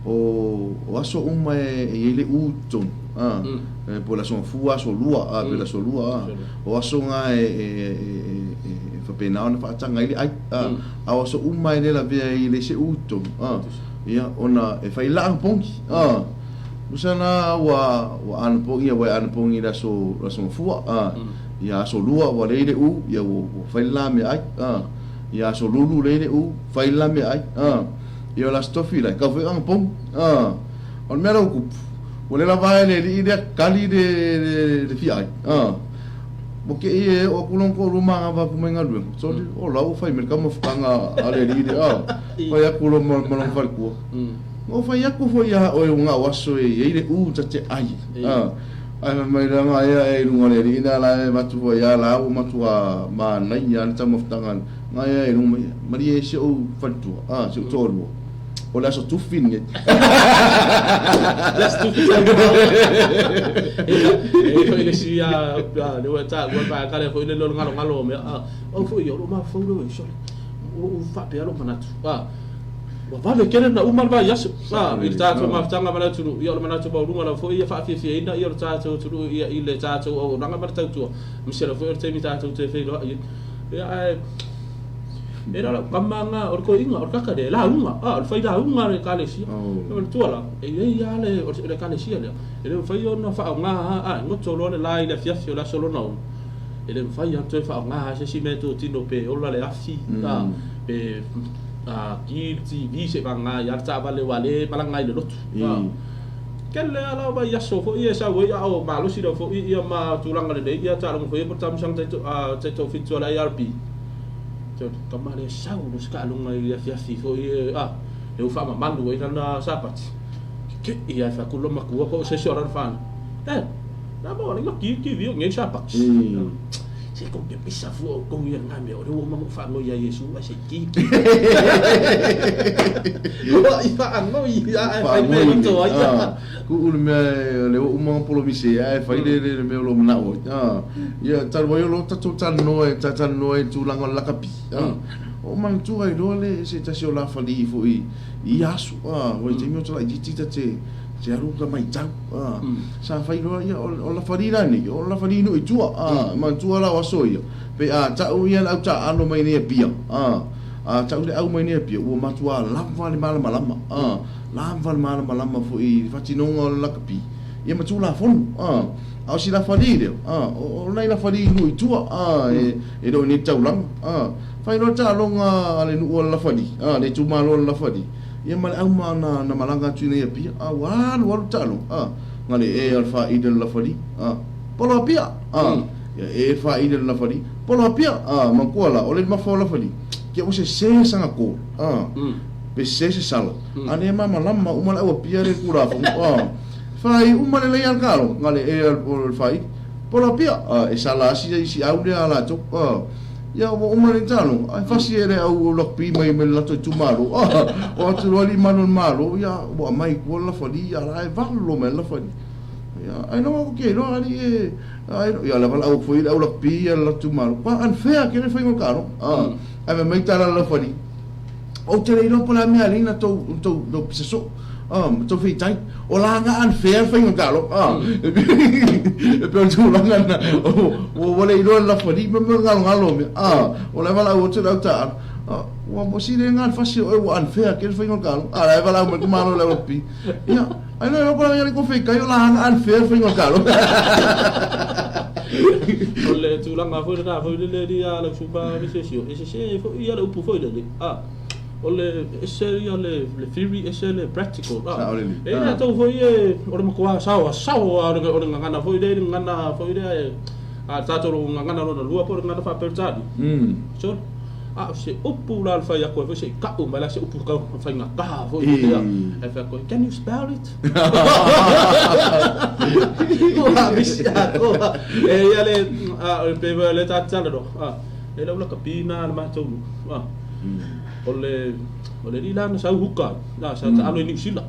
o aso uma ele uton por la son fua so lua pela so lua o aso nga fa pena ona fa tanga ile ai a aso uma ele la via ile se uton ia ona e fai la pongi usana wa anpongi wa anpongi la so fua ia so lua wa le ia o fai la me ai ia so lulu le fai la me ai ia la stofi la ka foi ang pom on mera ku o le la vai le ide kali de fi ai porque e o kulon ko ruma va ku menga lu so o la o fai mer ka mo fanga ale ide fai ku lo mo fai ku o fai ku foi ya o nga waso e ide te ai ai mai ranga ia e runga le ina la matu ya la o matu ma na ia ta mo ftangan ngai e runga mari e se o fatu se tolu o la so tu fin las tu fin e foi si a le wata wa ba ka le foi le lo ngalo me o foi yo ma foi lo so o fa pe lo manatu wa vale kene na umar ba yaso il tato ma tanga mana tu ia mana tu ba runga la foi ia fa fi ina ia tato tu ia ile tato o nanga marta tu mi se la foi te mi tato te fe lo ia era la kamanga or ko inga or kaka de la unga al fai da unga le kale si no tu ala e ia le or le kale si le ele fai ona fa nga no tolo le lai le fiafio la solo no ele fai anto fa nga se si meto tino pe ola le afi pe ki vi se banga ya ta vale wale malanga ile lotu kelle ala ba yaso fo ia sa we o malo si do fo ia ma tulanga le ia ta lo fo ia portam sang te to fit la IRP to kamale sa no ska lunga ia fiafi fo ia eu fa ma mandu e na sapat ke ia fa kulo makua ko se soran fan na mo ni ki vi ngai sapat se ko ke pisa fu ko ia ngame o ro mo fa no ia Yesu wa se ki o ia no ia fa me to ia ku me le o mo polo mise ai fa le me lo na o ia tar voyo lo ta no e tu lango la kapi o man tu ai dole se ta se la fa li fu ia su o te mi o la ti te aru ka mai tau sa fai lo ia o la farina ni o la farina i tua ma tua la waso ia pe ta u ia au ta ano mai ni pia ta u le au mai ni pia o ma tua la vale malama la vale malama fu i fatino la kapi ia ma tu la fon au si la farina o nei la farina i tua e do ni tau lang fai lo ta longa ale nu o la farina le tu ma lo la farina ia male au na malanga tuina ia pia walu talo ngale al faida la fali polo pia ia faida la fali polo pia mankola ole mafola fali ke o se sanga ko pe se sala ane mama lama umala o pia re kura fai umale le al kalo ngale al fai polo pia e sala si au le ala to ya o umale talo ai fasi ere au lokpi mai me la to tumaro o tu ali manon malo ya o mai ko la fali ya ai vallo me la fali ya ai no okay no ali ai ya la vala au foi au lokpi ya la tumaro pa an fea que le foi mo caro ai me mai tala la fali o te reino pola me ali na to piso to fi tai o la nga an fea foi mo caro pero tu la nga o le iro la fali me ngalo me o la vala o te la ta o mo si le ngal fasi o an fea que foi mo caro la vala mo mano la pi ya ai no pola me ali ko fe kai o la nga an fea foi mo caro ole tu la nga foi le dia la suba recession e se foi ia le upu foi le ole ese ia le theory ese le practical e na to foi ora mo kwa sawa ora ngana foi le ngana foi le ta to ngana no lua por ngana fa pertadi so se upu la fa ya ko se ka o mala se upu ka fa nga ka foi ia e fa ko can you spell it ia le pe le ta tsalo e la ula kapina ma to ole ni la sa huka la sa ta alo ni sila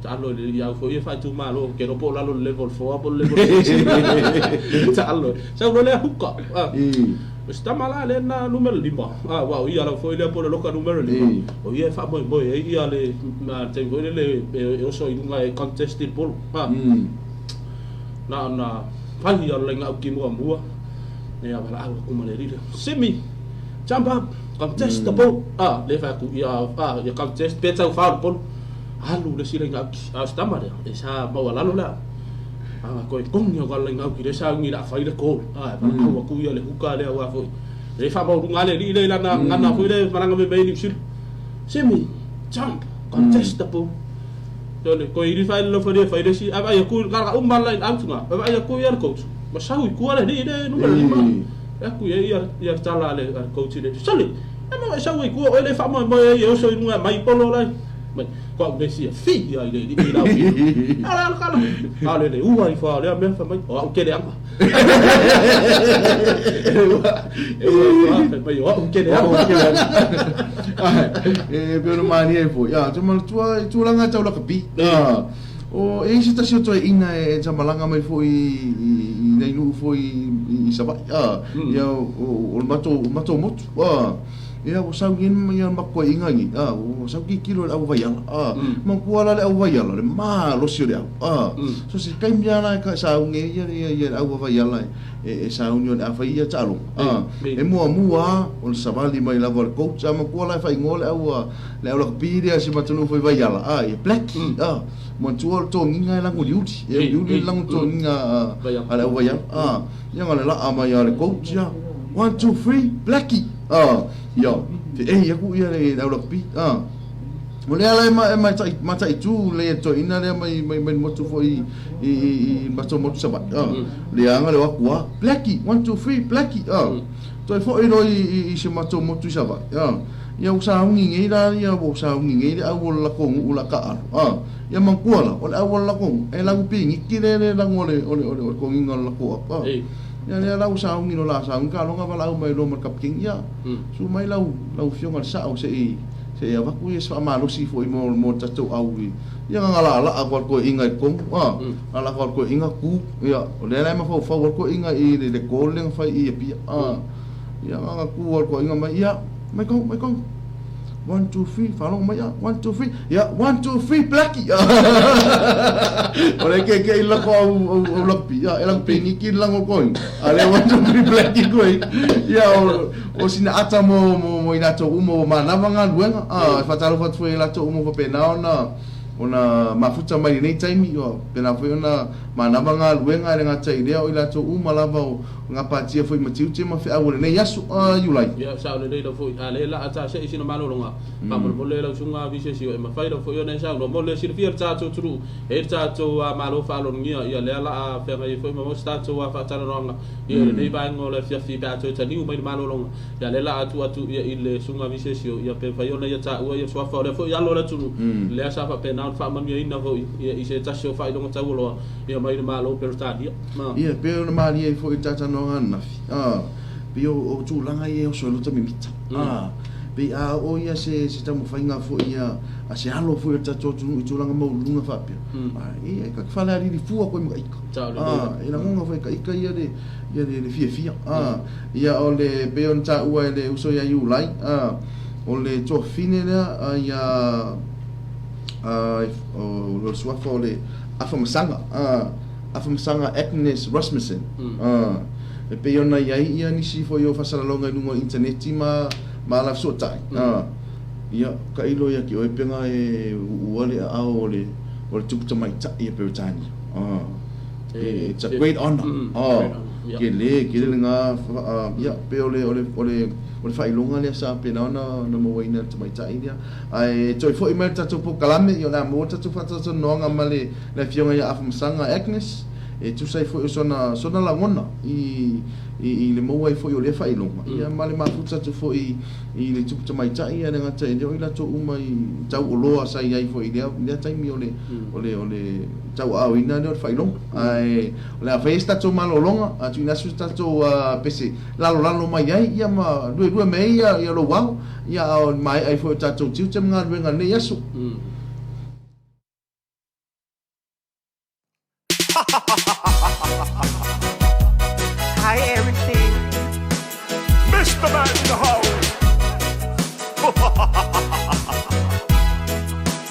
ta alo ya fo ye fa tu malo ke no po la lo level 4 po level 6 ta alo sa lo le huka sta mala le na numero 5 wow ia la fo ile po lo ka numero 5 o ye fa boy ia le na te go le e so i nga contested po na fa ia le nga ki mo ya bala aku kumaleri semi jump up contest the ball le fa ku ya contest peta fa pol halu le sila nga stama de sa ba wala la ko kong yo gal nga ki sa ngi la fa ile ko ba ku ya le huka le wa fo le fa ba ngale li le la na fu le maranga me be ni sil semi jump contest the ball dole ko iri fa le fa de si aba ya ku ga umma line out nga aba ya ku ya coach masawi ku ala ni de numero 5 aku ya tala le coach de sali ma sawi ku ele fa mo yo so nga mai polo lai mai ko de si fi ya ile di la fi ala kala le uai fa le me fa mai o ke de anga mai o ke de anga pero mani e fo ya tu la nga tau la kapi o e se ta se to ina e jamalanga mai foi nei nu foi i saba ya o mato motu ya o sau ngin ya makko ingangi o sau ki kilo au vai ma kuala le au vai le ma lo sio le so se kai miana ka sau nge ya au vai e sau nyon a fai ya talo e mua o sabali mai la vol coach ma kuala fai ngole au le au piria si matunu foi vai e black mo tuol to nginga la nguliuti e liuti lang to nginga ala vai ya ngale la ama ya le coach ya 1 2 3 blackie yo ya ku ya le au pi mo le ala mai tai tu le to ina le mai mo tu foi i mato mo sabat le anga le wa blackie 1 2 3 blackie to foi no i se mato mo tu sabat ya usa ngi la ya usa ngi au la ko ula ka ya mangkuala ole au la ko e la pi ngi kile la ngole ole ko ngi la ko ya le la usa ngi no la sa ka lo nga la mai lo markap king ya su mai lau fiong al sa o se ya va ku yes ma lo si foi mo tato au ya nga la ko inga ko ala ko inga ku ya le la ma fa ko inga i le ko le fa i pi ya nga ku ko inga mai ya mai ko 1 2 3 fa lo mai ya 1 2 3 ya 1 2 3 blackie ole ke la ko o pi ya elang pingi kin lang ko ale 1 2 3 blackie ko ya o sina ata mo ina to mo mana manga luenga fa talo fa foi la to mo fa pena na ona mafuta mai nei taimi o pena foi ona manava nga luenga le nga tai lea o ila to malava o nga patia foi matiu te ma fe awole nei yasu yulai ya sa le dei foi ale la ata se isina malolonga ma mo le la sunga visesi e ma fai lo foi ona sa mo le sir fier ta to tru e ta to malo fa lo ngia ya le la fe nga foi mo sta to wa fa tana ronga ye le ba ngo le fia fi pa to tani mai malolonga ya le la atu ya ile sunga visesi ya pe fai ona ya ta o ya so fa le foi ya lo la tru le sa fa pe na fa ma mi ina foi ya ise ta so fa lo ta lo ya mai malo per stadia ia pe ona mali e foi tata no ana pe o tu langa e o so lo tami mita pe o ia se tamu fainga fo ia a se alo fo ta to tu langa mo lunga fa pe ia ka fala ri fu ko mo ika ina ngonga fo ika ia de fia ia o le pe on ta ua le uso ia yu lai o le to fine la ia o lo sua fo le afamasanga Agnes Rasmussen e pe ona ia nisi fo yo fasalalonga no internet ma la sotai ia ka ilo ia ki o penga e wale a ole tuputa mai ta ia pe tani it's a great honor ke le nga ia pe ole fai longa le sa pe na no mo waina te mai ta ia ai toi fo email ta po kalame yo na mo ta fa ta no nga male le fionga ia afumsanga Agnes e tu sai fo sona la ngona i le mo wai fo yo le fai longa ia male ma futa tu fo i le tu mai ta ia nga ta ia ila to umai tau oloa sai ai fo i le tai mi ole tau au ina le fai longa ai la festa to malo longa a tu na su ta to pese lalo mai ai ia ma due me ia lo wau ia mai ai fo ta to tiu tem nga venga ne yasu Hi everything, Mr. Man in the house.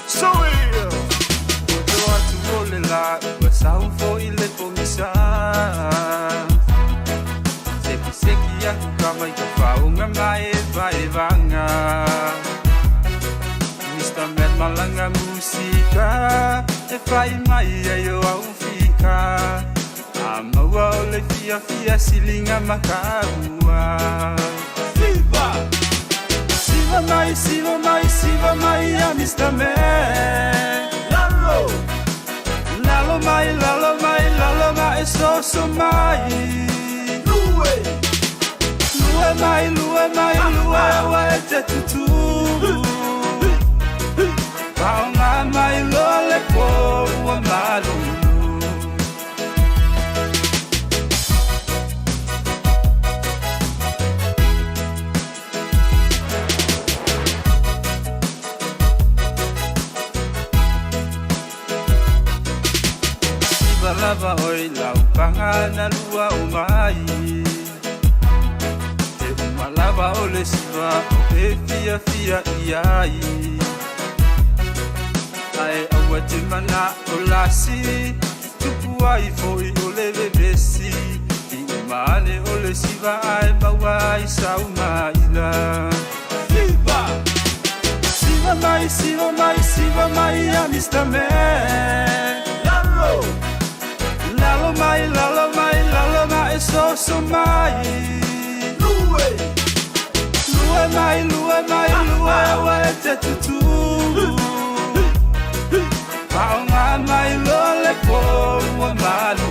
So here, Ojo atu ole la, wasau fo ile komisa. Seki ya kama ikafau ngamai vai vanga. Mr. Man malanga musika, e fai mai yo au fika. Amawa ole fia silinga makaua. Siva mai ya Mr. Man. Lalo mai so mai. Lue mai wa te tutu. Paunga mai lole po wa malu. Lava oi lau pangana lua umai e malava ole siva e fia iai ai awati mana olasi tupu ai foi ole bebesi i mane ole siva ai bawai saumaila Siva mai ya Mr. Man. Lalo mai so mai. Lue mai wa te tutu. Paunga mai lole po wa malu.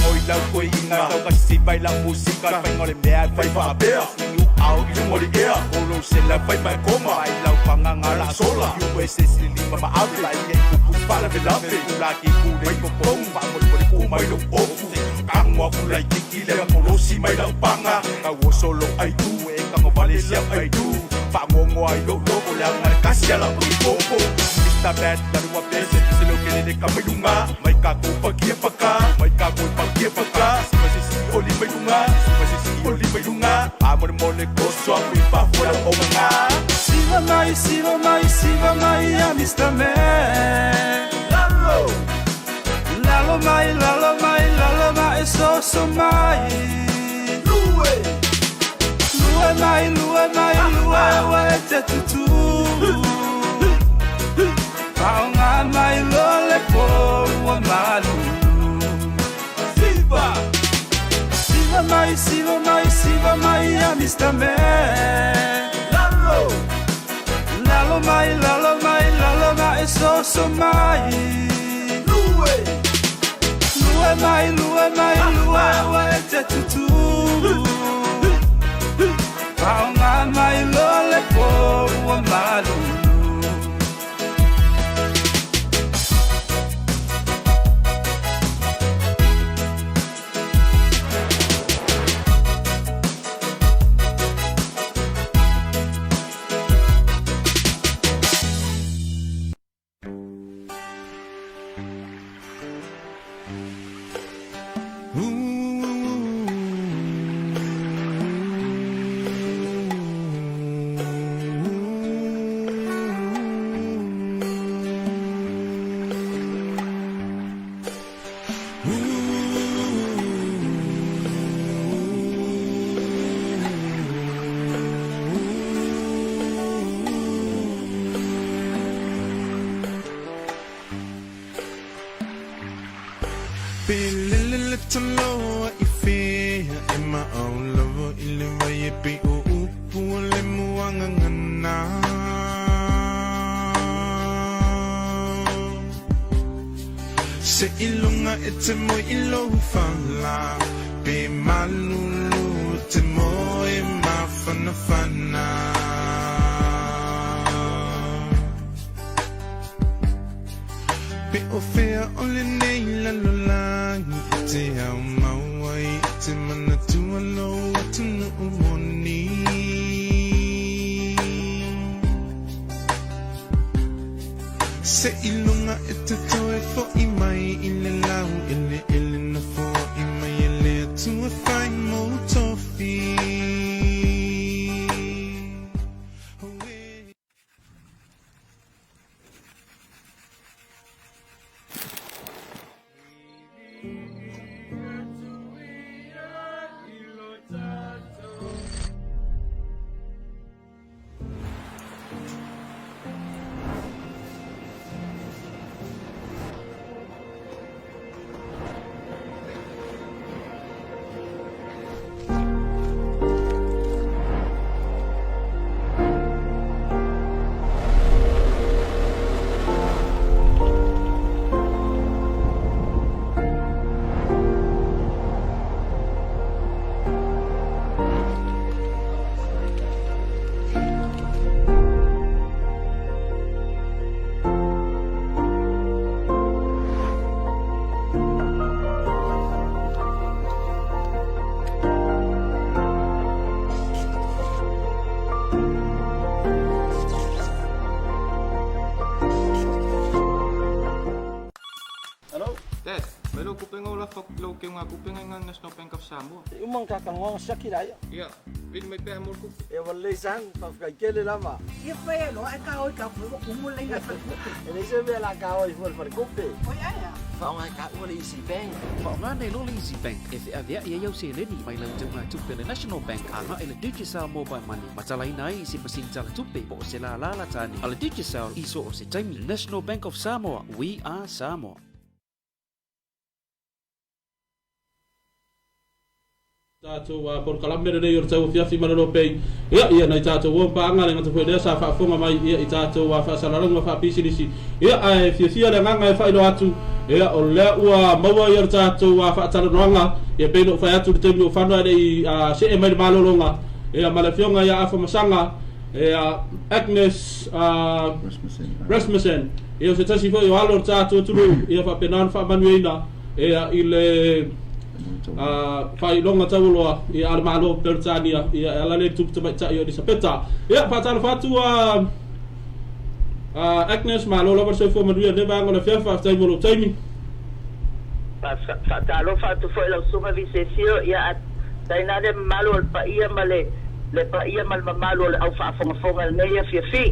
Ngồi lâu quỳ ngài đâu có xì bay là música phải ngồi lên mẹ phải vào bia ngủ áo đi ngồi đi kia ô lô sẽ là phải mày cố mà ai lâu bằng ngang là số là you way say silly mà áo đi lại nhảy cụ cụ phá là về love it là kỳ cụ đấy có bông và một cụ mày lúc ốp càng ngọc cụ lại kỳ lệ cổ lô xì mày lâu bằng à cao solo ai tu em càng ngọc vale xiao ai tu phạm ngô ngoài lô của làng này cá xia là ui bố Mr. Man là đúng hợp đấy sẽ lo cái này cả mấy đúng à mày cả cụ phải kia phải cả mày cả cụ phải kia phải cả si mà si oli mấy đúng à si mà si oli mấy đúng à amor mole coso mi pa fuera o manga Siva mai ya Mr. Man. Lalo mai so mai. Lue mai wa te tutu. Paonga mai lo le po ua malulu Siva Siva mai a Mr. Man Lalo mai so mai Lue mai Lue te tutu Paonga mai lo le po ua malulu Se ilunga ete mo ilo fala Pe malulu te mo e mafana fana Pe ofea ole nei la lolangi Te au mawai te mana tua lo tunu umoni Se ilunga ete toe fo i mai ile lau ile na fo i mai ile tua fai mo tofi National Bank of Samoa. Umang kakangong sakidai. Ya, bin mai pe amor ku. E walesan pa kele lama. Ia pai lo ai ka oi ka fu umulai na fa. Ele se ve la ka oi for kupe. Oi ai. Fa nga ka uli Easy Bank. Fa nga nei lo Easy Bank. E fe avia ia yau se leni mai lau tu mai tu pe National Bank anga ele digital mobile money. Matalai nai si pasing tala tupe po se la la tani. Ala digital iso o se taimi. National Bank of Samoa. We are Samoa. Tato wa por kalamere nei or tau fiafi manano pei ia nei tato wo pa anga ngata foi desa fa fonga mai ia i tato wa fa salaranga fa pisilisi ia ai fiafia le nganga fa ilo atu ia o le ua maua ia tato wa fa talananga ia pei no fa atu te mi fa no ai se e mai malolonga ia malafionga ia afa masanga ia Agnes Rasmussen ia se tasi foi o alor tato tulu ia fa penan fa manuina ia ile fai longa tauloa ia al malo pertania ia ala le tup tama ta ia di sapeta ia patala fatu Agnes malo la verso fo maduia de bango la fiafa tai molo taimi fatalo fatu foi la suma visesio ia taina de malo pa ia male le pa ia mal malo au fa fonga nei ia fiafi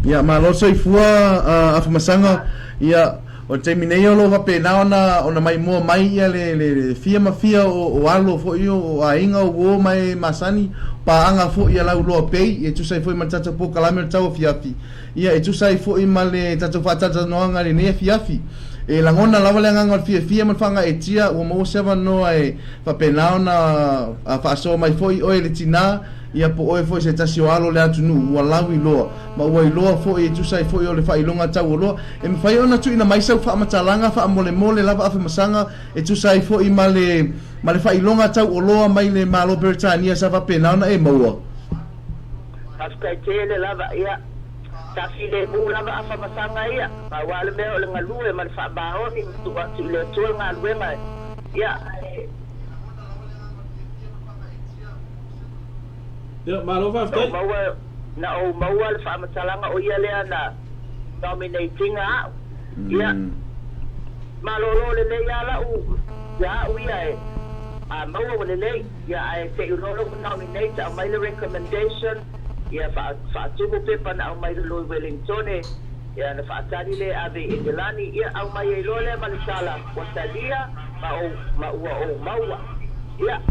ia malo sai fua afamasanga ia o te minei o lo va pe na ona mai mo mai ia le fia mafia o alo fo io o ainga o mai masani pa anga fo ia lau lo pe e tu sai foi matata po kalame tau fiafi ia e tu sai foi male tatu fatata no anga le ne fiafi e la ngona lava le anga fia man fanga e tia o mo seva no e fa pe na ona fa so mai foi o le tina ia po oe foi se tasi o alo le atu nu ua lawi loa ma ua i loa foi e tu sai foi o le fai longa tau o loa e me fai ona tu ina mai sau fa matalanga fa mole mole lava afe masanga e tu sai foi ma le fai longa tau o loa mai le malo Britania sa fa pena ona e maua Askai tele lava ia tafi le mu lava afa masanga ia ma wale me o le ngalue ma le fa baoni tu atu le tu ngalue ma ia Ya, malo fa fai. Na o maua le fa matalanga o ia le ana nominating a. Ya. Malo le le ya la u. Ya u ia e. A maua le le ya e te uno nominate a my recommendation. Ya fa tumu pepa na o mai lo Wellington e. Ya na fa tani le ave Ingelani ya au mai lo le malisala. Watalia ma o maua. Ya.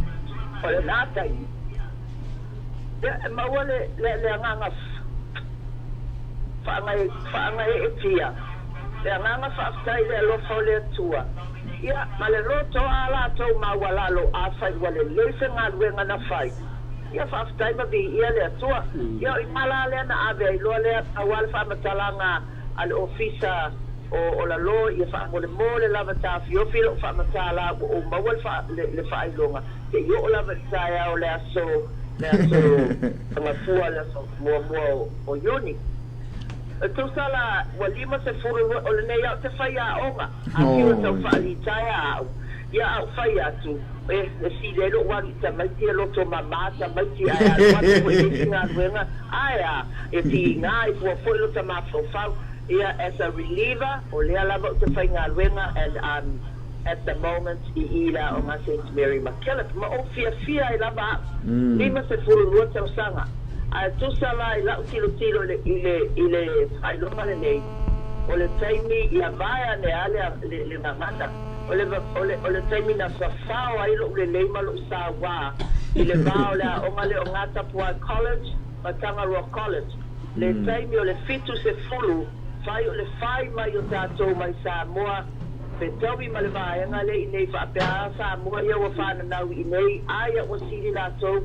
Ole nata ma wale le nganga fa ngai e tia le nganga fa stai le lo fole tua ya ma le roto ala to ma wala lo a fa wale le se ngalwe ngana fai ya fa stai ma bi ia le tua ya i mala le na ave lo le awal fa matalanga al ofisa o la lo ia fa mole lava ta fio filo fa matala o ma wal fa le fa ilonga ke yo la ya o le aso le nga fua le so mo o yoni tu sala walima se furu o le nei au te fai a onga a kiwa tau whaali taia au ia au fai atu e si lelo wani ta maiti e loto mamata maiti aia wani ko e ngā ruenga aia e ti ngā i fua foi lota mafofau ia as a reliever o lea lava o te fai ngā ruenga and at the moment i ila o ngā St. Mary McKillop ma o fia i lava lima se furu rua tau sanga a tu sala i lau tilo i le ailoma le nei o le taimi i a vaya ne ale le ngangata o le taimi na safao a ilo le leima lo sa wā i le vao le a onga le o ngata Pua College ma Tangaroa College le taimi o le fitu se fulu fai o le fai mai o tātou mai Samoa pe tawi ma le vaenga le i nei whaapea Samoa ia wa whananau i nei aia o siri lātou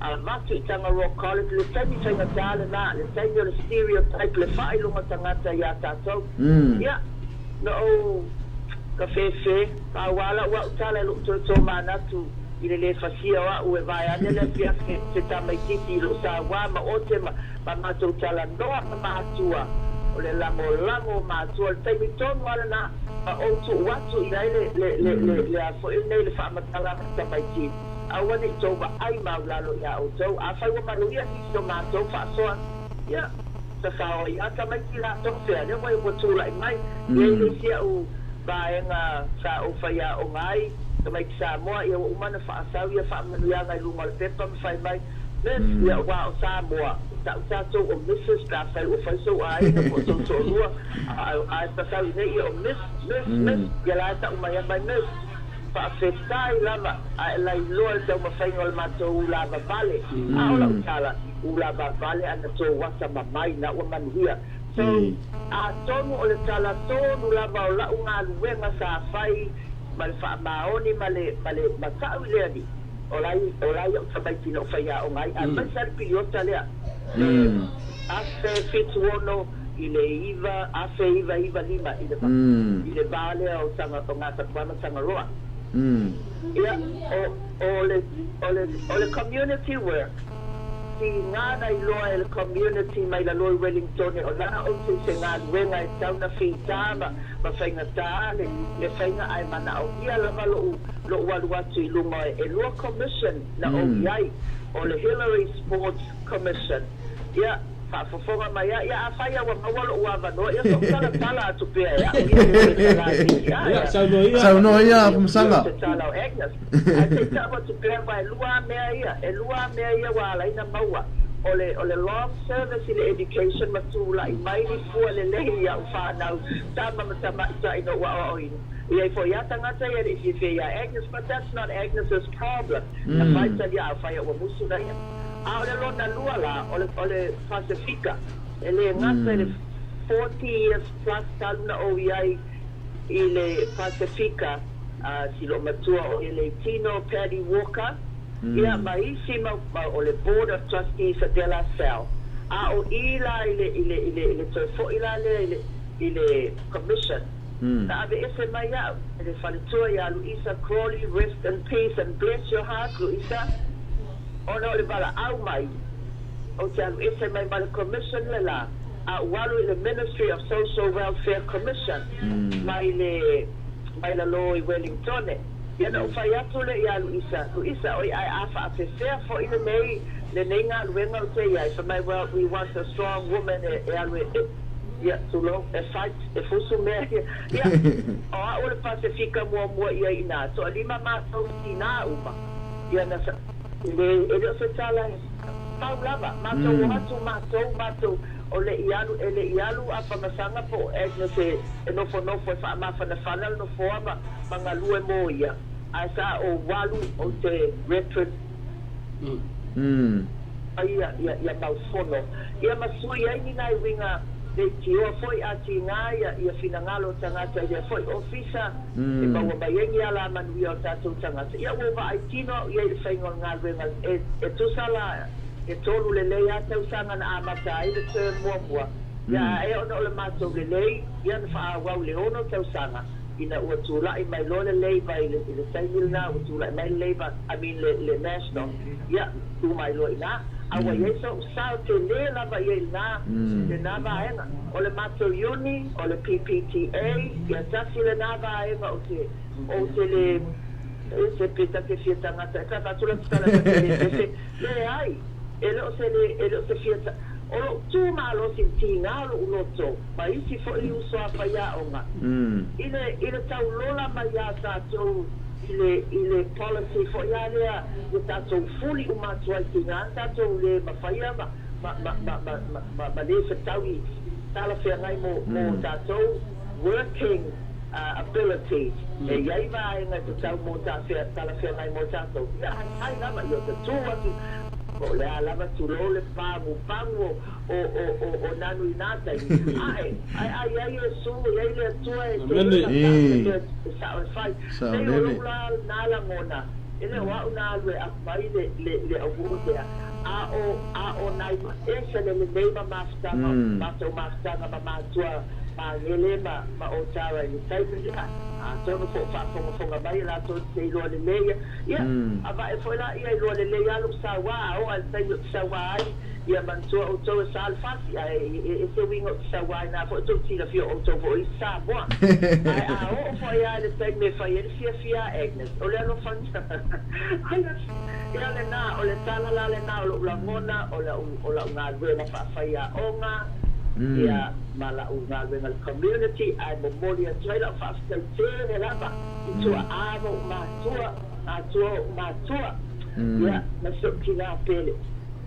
a matu i Tangaroa College le taimi whainga tāle nā le taimi o le stereotype le whailunga tangata ia tātou ia no o ka whewhe ka wala ua utala e lukto tō manatu i le fasia wa ue vai ane le pia se tamaititi i lo sa wā ma o te ma mātou tala noa ma mātua o le lango mātua le taimi tōnu ala na o tu watu i rai le a fo i nei le whaamatala tamaiti a wani tō wa ai maulalo ia o tau a whai wa manuia i so mātou whaasoa ia sa whao i a tamaiti la tō whea ne wai wa tūla i mai i le sia u vaenga sa o whaia o ngai tamaiti Samoa ia wa umana whaasau ia whaamanuia ngai lunga le pepa ma whai mai ia wa o Samoa tātou o Mrs. ka whai o whai so ai na po tō tō rua a pasau i nei o Miss ia la ta umai mai Miss whaafetai lava a e lai loa tau mawhainga o le mātou ulava vale a ola utala ulava vale ana tō wasa mamai na ua manuhia so a tonu o le tala tonu lava o lau ngā luenga sa whai ma le whaamaoni ma le matau i lea ni o lai o tamaiti no whaia o ngai a mai sari piliota lea afe fituono i le iwa afe iwa lima i le vale o ngā tapuana Tangaroa ia o le community work si ngana i loa e le community mai la loa Wellington o lana o se ngā luenga e tau na whitama ma whainga tāle le whainga ai mana o ia lama lo walu atu i lunga e lua commission na o iai o le Hillary Sports Commission ia whaafofonga mai ia a whaia wa mawalo ua vanoa ia so tala atu pia ia saunoa ia pumasanga tala o Agnes a te tama tu pia vai lua mea ia wa alaina maua ole long service in education matula I mai ni fu le le ya fa na tama matama ta ino wa o ino ia fo ya tangata ia if you Agnes, but that's not Agnes's problem the fight that ya fa ya wa musu na ia a ole lo na lua la ole Pacifica ele ngata le 40 years plus taluna o ia ile Pacifica silo matua o ile Tino Paddy Walker ia maisi ma o le board of trustees at De La Salle a o ila ile tofo ila ile commission ta ave ese mai ya le falitua ya Luisa Crowley, rest in peace and bless your heart Luisa ona le bala au mai o te alu ese mai ma le commission le la a walu le Ministry of Social Welfare Commission mai la lo I Wellington ia na fai atu le ia Luisa oi ai afa a fefea fo i le nei ngā luenga o te iai so mai well we want a strong woman e alu ia tulo e fight e fusu mea ia o a ole Pacifica mua ia ina so alima mātou tina uma ia na sa ele o se tala tau lava mātou o le ialu a whamasanga po Agnes e nofo e whaamawhana whanal no foama mga lue mo ia a sa o walu o te retret ia maufono ia masui ai ni nai winga le tio foi ati nga ia finangalo tangata ia foi ofisa e bawa bayengi ala manuia o tatou tangata ia ua ai tino ia i whaingol ngā winga e tusala e tolu le lei a tau sanga na amata ai le te mua ia e ono le mātou le lei ia na wha wau le ono tau sanga ina ua tūlai mai lo le lei vai le saimil na ua tūlai mai le lei vai I mean le national ia tu mai lo ina awa iei so sao te le lava iei na le nā vaenga o le mātou uni o le PPTA ia tasi le nā vaenga o te le se pita te fia tangata e ka tātula tala le ai ele o se fiata o lo tu malo sin tinga lo uloto ma isi fo I uso a faya onga ile tau lola ma ya tatou ile policy fo ya lea o tatou fuli umatua I tinga tatou le ma faya ma le se taui tala fea ngai mo tatou working ability e iai vaenga te tau mo tala fea ngai mo tatou ai nama I o te tu atu o le alama tulo le pamu o nanu inata ai e su ai le tua e sa fai le ula nala ngona ele wa una le apai le abuja a o nai ese le nema mastanga ma tua ma ele ma o tara I sai a tono fo fa mai la to te lo le leia ia ava e foi la ia lo le leia lu sawa o al sai sawa ia mantua o to sal fasi e se wingo sawa na fo to tira fio o to vo sa bo a o foi ia le sai me fai ele fia Agnes o le no fan ia le na o le tala la le na o la ngona o la nga ve na fa ia onga ia mala unga dengan community ai memoria traila fasta tere lava itu avo matua ia masuk kina pele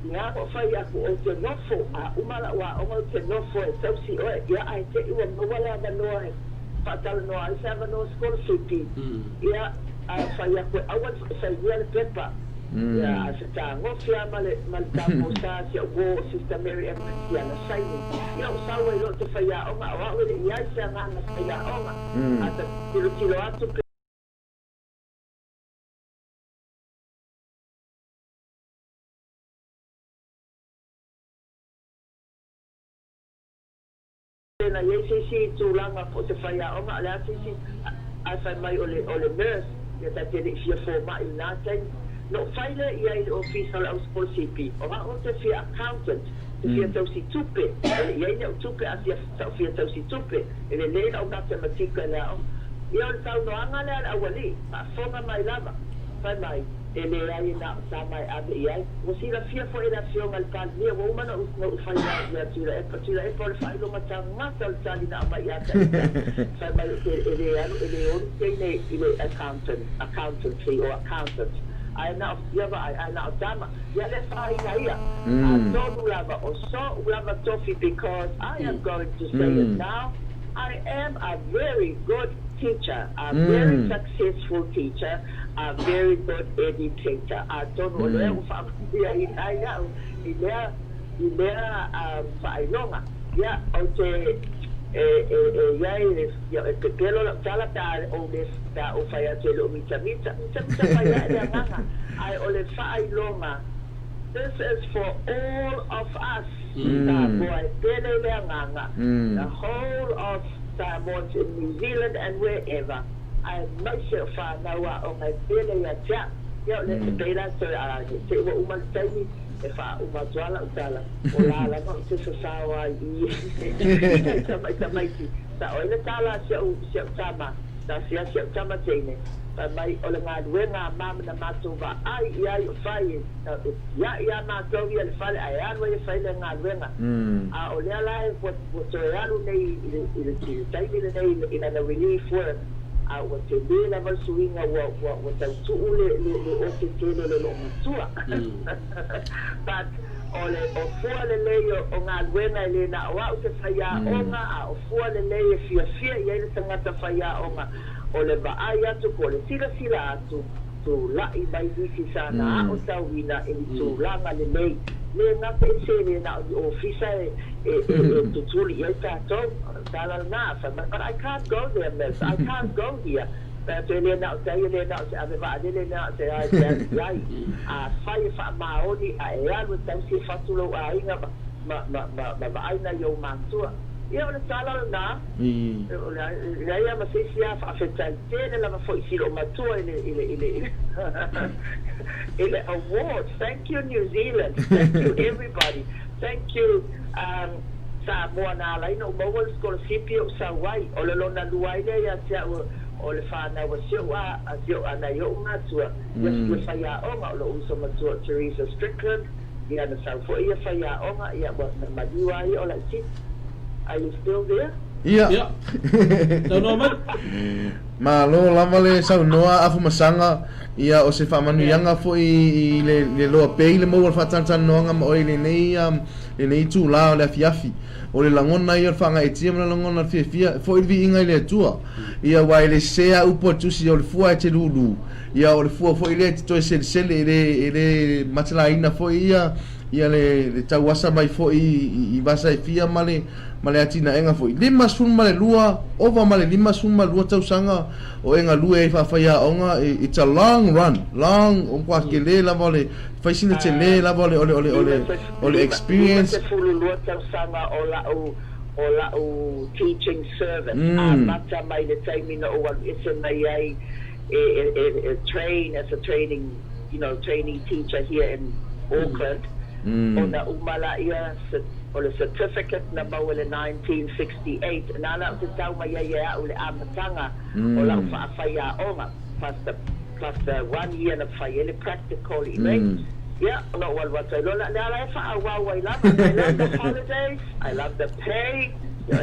nga ko fai aku o te nofo a umala wa o te nofo e tausi o ia ai te ua mawala da noa fatal noa i sava no school city ia ai fai aku awan fai ia pepa ia aseta ngofia male tamo sa si o Sister Mary Evans ia na sai ia o sawa I lo te fai a onga o awe ia sa nga na fai a onga ata tiro atu na yesi tulanga po te fai a onga ala sisi ai fai mai ole nurse ia ta te fia fo mai na tai no faile ia I official au school CP o te fia accountant te fia tau si tupe ia I tupe asia tau fia tau si tupe ele le au matematika la ia o tau no anga le awali pa fonga mai lava fai mai ele ai na sa mai ave ia o si la fia fo ela fia mal kan ni o mana no fai ia tira e por fai lo mata mata tali na mai ia fai mai ele o te ne ile accountant or accountant ai na ia ba ai na tama ia le fai na ia don't love also love toffee because I am going to say it now. I am a very good teacher, a very successful teacher, a very good educator. I don't know whailonga. Yeah, okay. Pelo tala ta o ta o faya telo mita faya nganga. I ole whailonga. This is for all of us. The whole of Samoans in New Zealand and wherever. I myself know on my belly at Jack. Yeah, let's say that. So I say what woman tell me if I umazwala utala. Ola la no tisa sawa I mighty. Sa oila tala siya tama. Sa siya tama tene. Mai ole ngad wenga mama na matuba ai ia fai ya ma to ia fai ai an we fai le ngad wenga a ole ala what to yalu nei ile tai nei ina na relief work a what to be level swinga what to ule le o ke le matua but ole o fuale le o ngad wenga le na wa o te fai onga a o fuale le fia ia ile tangata fai onga o le vaai atu ko le sila atu tu lai mai hisi sana o tauina i tulaga lelei le ngata e sele na o ofisa e tutuli i tātou talalanga but I can't go there, miss. I can't go here. Pero le na o tai le na o te ave vaade le na o te ai a fai fa maoni a e alu tau si fatulo a inga ma vaina yo mantua. Ia o le tala na ia ma se sia fa feta tene la ma foi silo matua ile awards. Thank you New Zealand, thank you everybody, thank you Samoa na la ino mo scholarship o sa wai o le lona luai le ia tia o le fana wa sio ana yo matua le faya o ma lo uso matua Teresa Strickland ia na sa foi ia faya o ma ia ma diwa o la si. Are you still there? Yeah. Ma lo lama le sau noa afu masanga ia o se whamanu fo i le loa pei le mau al whatantan noanga ma oi le nei tū la o le afiafi o le langona i al whanga e tia ma le langona fia fo i vi inga i le atua ia wai le sea upo tusi o le fua e te lulu ia o le fua fo i le te toi sele le matalaina fo ia le tauasa mai fo i vasa e fia ma le atina enga foi lima sun ma le lua ova ma le lima sun ma lua tausanga o enga lua e whawhaia onga it's a long run o kwa ke le la vole faisina te le la vole ole experience fulu lua tausanga o la teaching service mata mai le taimina o wa ese mai ai train as a training trainee teacher here in Auckland on the umala ia o le certificate na mawele 1968 na la te tau mai ia o le amatanga o la whaafaya onga plus the 1 year na whaiele practical yeah, no one what I don't I love the holidays, I love the pay I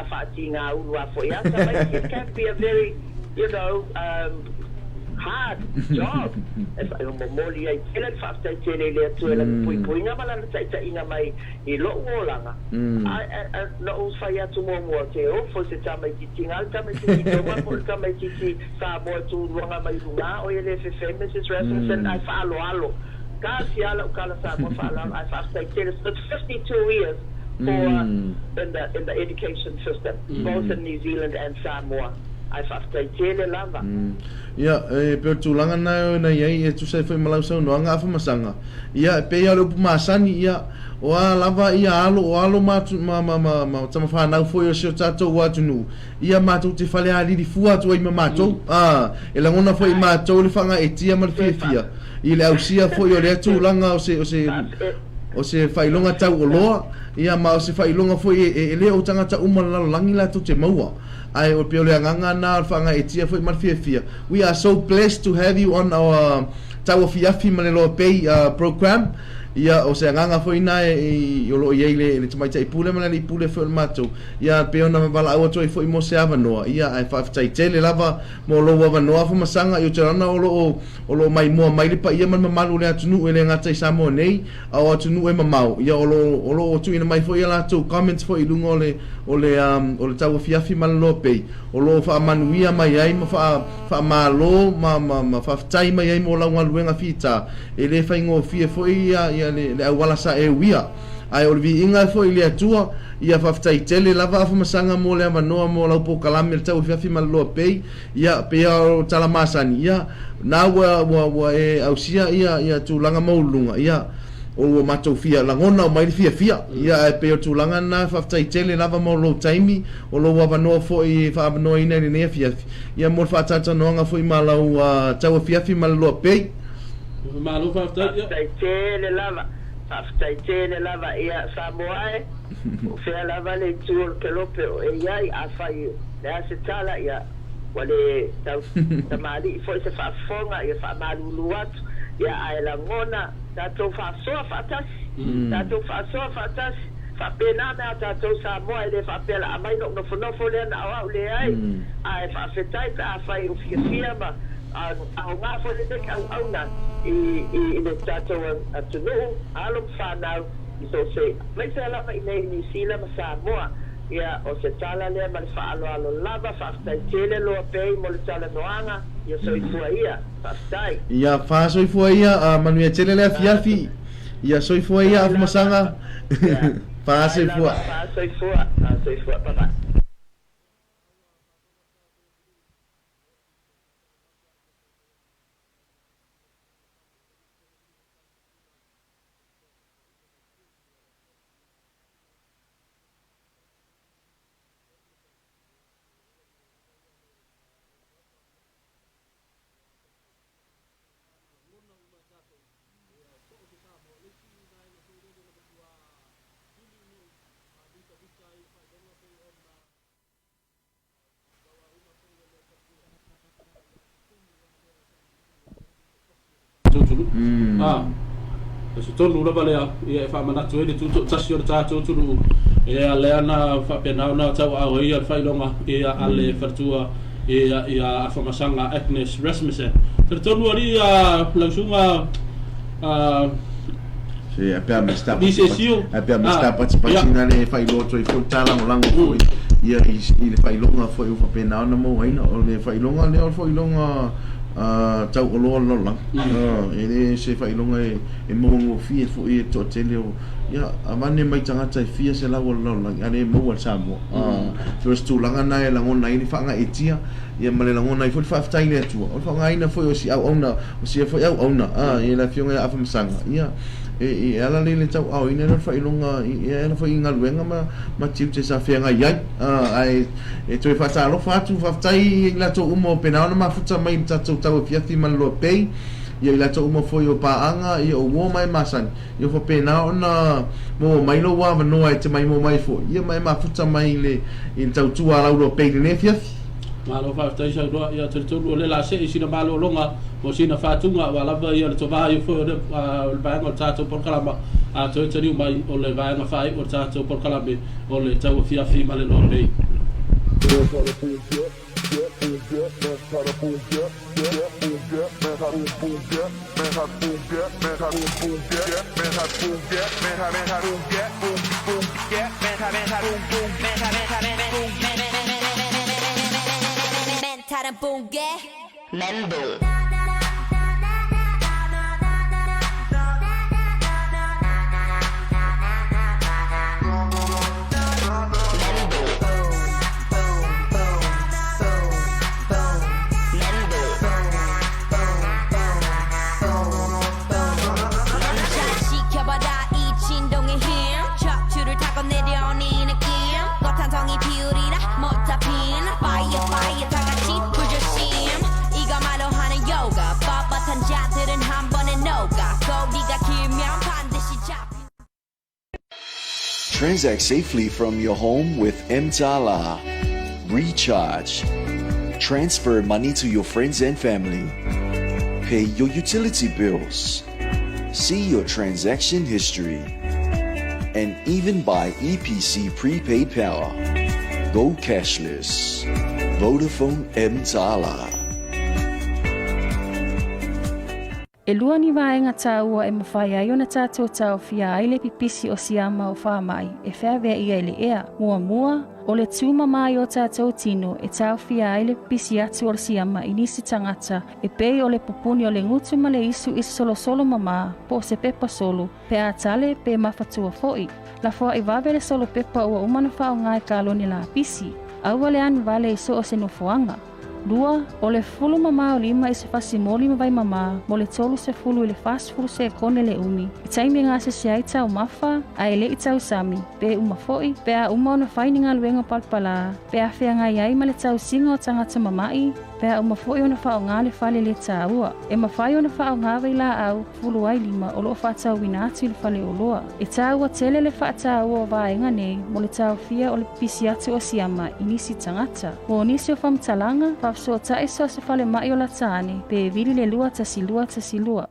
fatinga ulwa for ya it can be a very hard job. If I am moli I tell it fast I tell it to pui nga mala ta ina mai I lo wolanga I no fire to mo te o fo se tama tingal tama ti ma por tama ti sa mo tu longa mai lunga o ele fe Mrs. Rasmussen I follow allo kasi ala kala sa mo follow I fast I tell it 52 years for in the education system both in New Zealand and Samoa. I faftai tele lava. Ia, pe tulanga na ia tu sai foi malau sau noanga afa masanga. Ia pe ia lo masani ia o lava ia alo ma tama fa na foi o seu tato wa tunu. Ia ma tu te fale ali di fua tu i ma tu. E la ngona foi ma tu le fanga e tia mal fia. Ile ausia foi o le tulanga o se failonga tau o loa. Ia ma o se failonga foi e le o tangata umala langi la tu te maua. I will be nganga fanga etia foi marfia. We are so blessed to have you on our Tawafiafi Malelo Pay program. ia o se nganga foi na e o lo ia le mai tai pule mana le pule foi mato ia pe ona bala o toi foi mo se ava no ia ai fa tai tele lava mo lo wa no afu masanga yo tana o lo mai mo mai le pa ia man malu le atunu ele ngata sa mo nei au atunu e mamau ia o lo tu ina mai foi la tu comments foi lungo o le tau fiafi mal lo pe o lo fa manuia mai ai ma fa malo ma fa tai mai ai mo la luenga fita ele fa ngo fie foi ia le wala sa e wia ai o vi inga foi le atua ia fa tai tele lava fa masanga mo le manoa mo la po kalame le tau fiafi mal lo pe ia pe o tala masani ia na wa e ausia ia tu langa mo lunga ia o matou fia langona o mai fia ia pe o tulanga na fa tai tele lava mo lo taimi o lo wa no foi fa no ina ni fia ia mo fa tata no nga foi malau tau fia mal lo pe malu fa tai tele lava ia sa moai o fia lava le tur ke lope o ia a fai le se tala ia wale tau tamali foi se fa fonga ia fa malu luat ia ai langona tatou fa'asoa fa'atasi fa'apena mea tatou sa moa e le fa'apela amai nofonofo lea na auau leai ae fa'afetai pe afai o fiafia ma aogā foi le teke auauna i le tatou atunu'u alo ma fanau i so se mai se alama i nei nisila ma sa moa ia o se tala lea ma le fa'aloalo lava fa'afetaitele loa pei mo le talanoaga ia soifua ia fa'afetai ia fa soifua ia manuia tele le fiafi ia soifua ia afu masanga fa soifua bye. se tonu lava lea ia fa manatu ele tu tasi o tatou tunu ia le ana fa pena na tau au ia failonga ia ale fartua ia afamasanga Agnes Rasmussen tonu ali lausunga se apea me sta participating ale failoto i fontala mo lango foi ia i le failonga foi fa pena na mo aina o le failonga le o failonga tau o lo la ele se failonga e mo fi fo e to tele ia amane mai tanga tai fia se la lo ale mo wa samo first tu langa na e langona ini fanga etia ia male langona i fo fa tai le tu o fanga ina foi o si au ona o si foi au ona ia la fionga afa msanga ia e ala le tau au ina no failonga ia foi inga luenga ma tiu te sa fianga ia ai e tu fa sa lo fa tu fa tai la to umo pena ma futa mai tau fiafi man lo pei ia la to mo foi o paanga ia o mo mai masan ia fo pena ona mo mai lo wa no ai te mai mo mai fo ia mai ma futa mai le in tau tu ala lo pei le fiafi malo fa tai sa do ia te tu le la se sina malo longa o sina fatunga wa lava ia to va ia fo le baanga tato por kalama a to te mai o le baanga fai o tato por kalama o le tau fiafi mal lo pei Membo. Transact safely from your home with M-Tala. Recharge. Transfer money to your friends and family. Pay your utility bills. see your transaction history, and even buy EPC prepaid power. Go cashless. Vodafone Mtala. E lua ni vaenga tāua e mawhai ai ona tātou tau fia ai le pipisi o siama o whamai e whawea ia ele ea mua o le tūma mai o tātou tino e tau fia ai le pipisi atu o le siama i nisi tangata e pei o le pupuni o le ngutu ma le isu solo mama po se pepa solo pe a tale pe mawhatua foi. La fua i wawe le solo pepa ua umana whao ngai kaloni la pisi. Aua le anu vale iso o se nofuanga. 2 o le fulu mama o 5 i se fasimoli mawai mama mo le tolu se fulu i le fasfulu se kone le umi. I taimi ngā se ai tau mafa a ele i tau sami pe umafoi pe a uma ona whaini ngā luenga palpala pe a whea ngai ai ma le tau singa o tangata mamai pe a umafoi ona whao ngā le whale le tāua. E mawhai ona whao ngā wei la au fulu ai 5 o loo whatau wina atu i le whale o loa. E tāua tele le whaataua o vaenga nei mo le tau fia o le pisi atu o siama i nisi tangata. Mo nisi o whamtalanga so ta iso se fale mai o la tane pe vili le lua tasilua.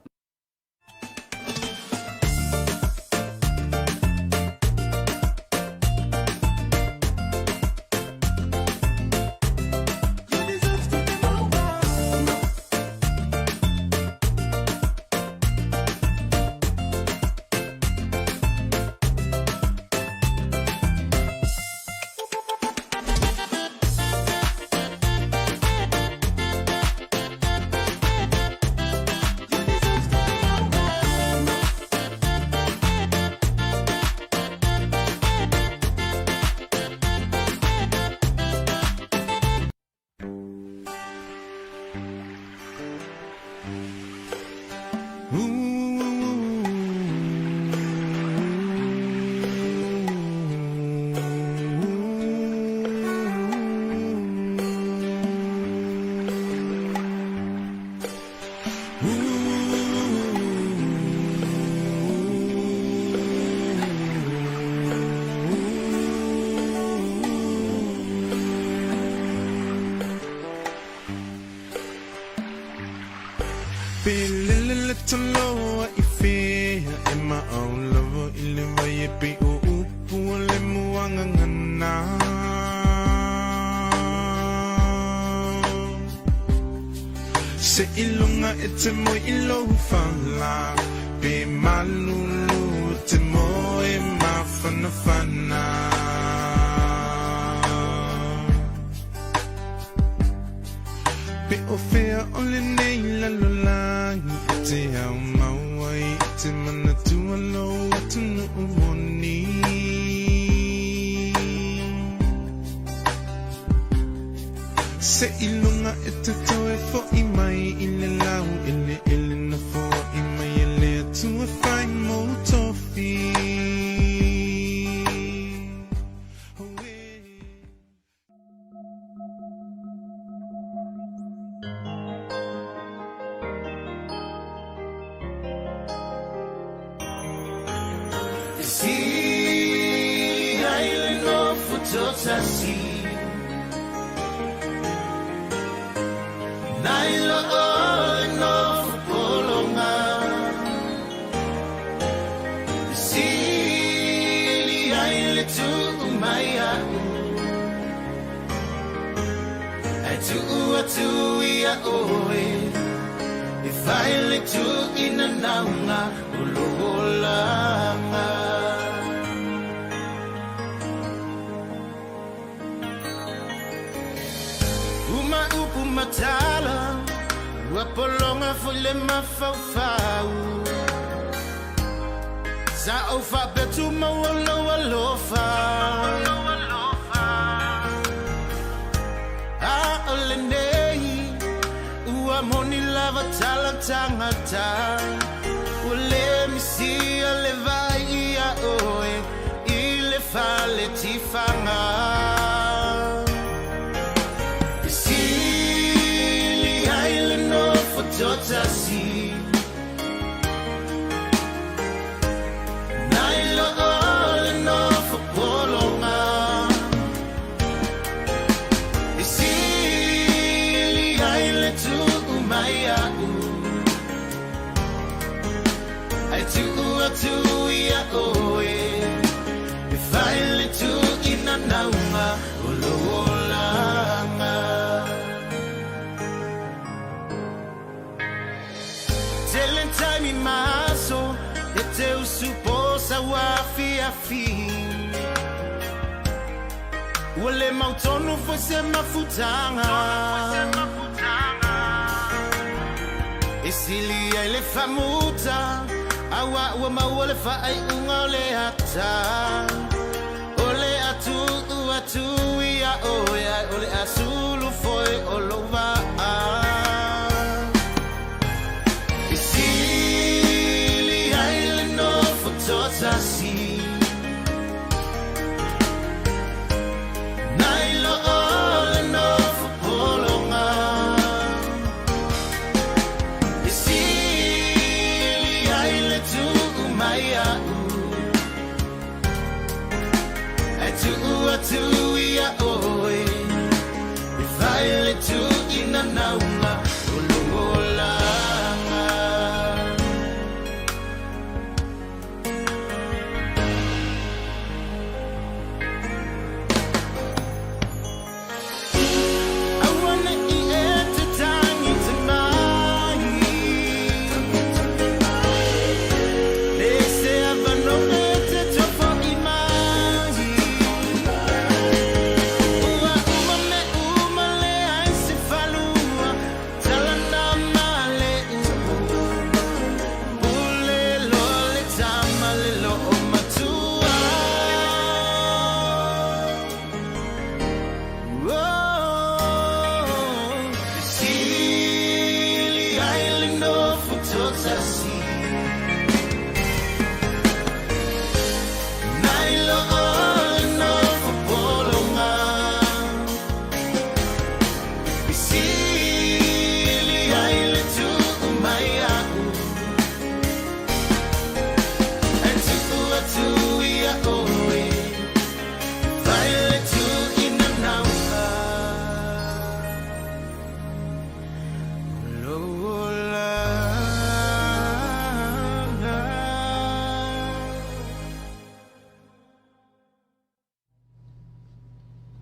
Taloa I fea e ma'au lava I le vai e pi o upu o le muanga ngana Se ilunga e te moi I lohu whala Pe malulu te moi mawhanawhana Pe o fea o le nei lalolangi Te au mawai, te mana tua lo atu nuu moni Se ilunga e te toe fo I mai I le lau ele na fo I mai ele atu e whai mo tofi atu ia oe e whaile tu ina naunga o loolanga Telen taimi maso e te usuposa wafi afi Wale mautonu foi se mafutanga Esili ele famuta Awa ua mauole fai unga ole ata Ole atu ia oia Ole asulu foi olova Esili aile no fototasi Nailo ole no fopolonga Esili aile tu umaya Atu ia oe Ifaile tu ina naunga Ulungolanga I wanna eat at the time tonight They say I've no better to for imani Umale ai se falua Talana male Ule lole tamale lo matua Sili island of Futotasi Nailo no Fopolonga Sili island to Umaya Atu ia oe Violet to Inanaua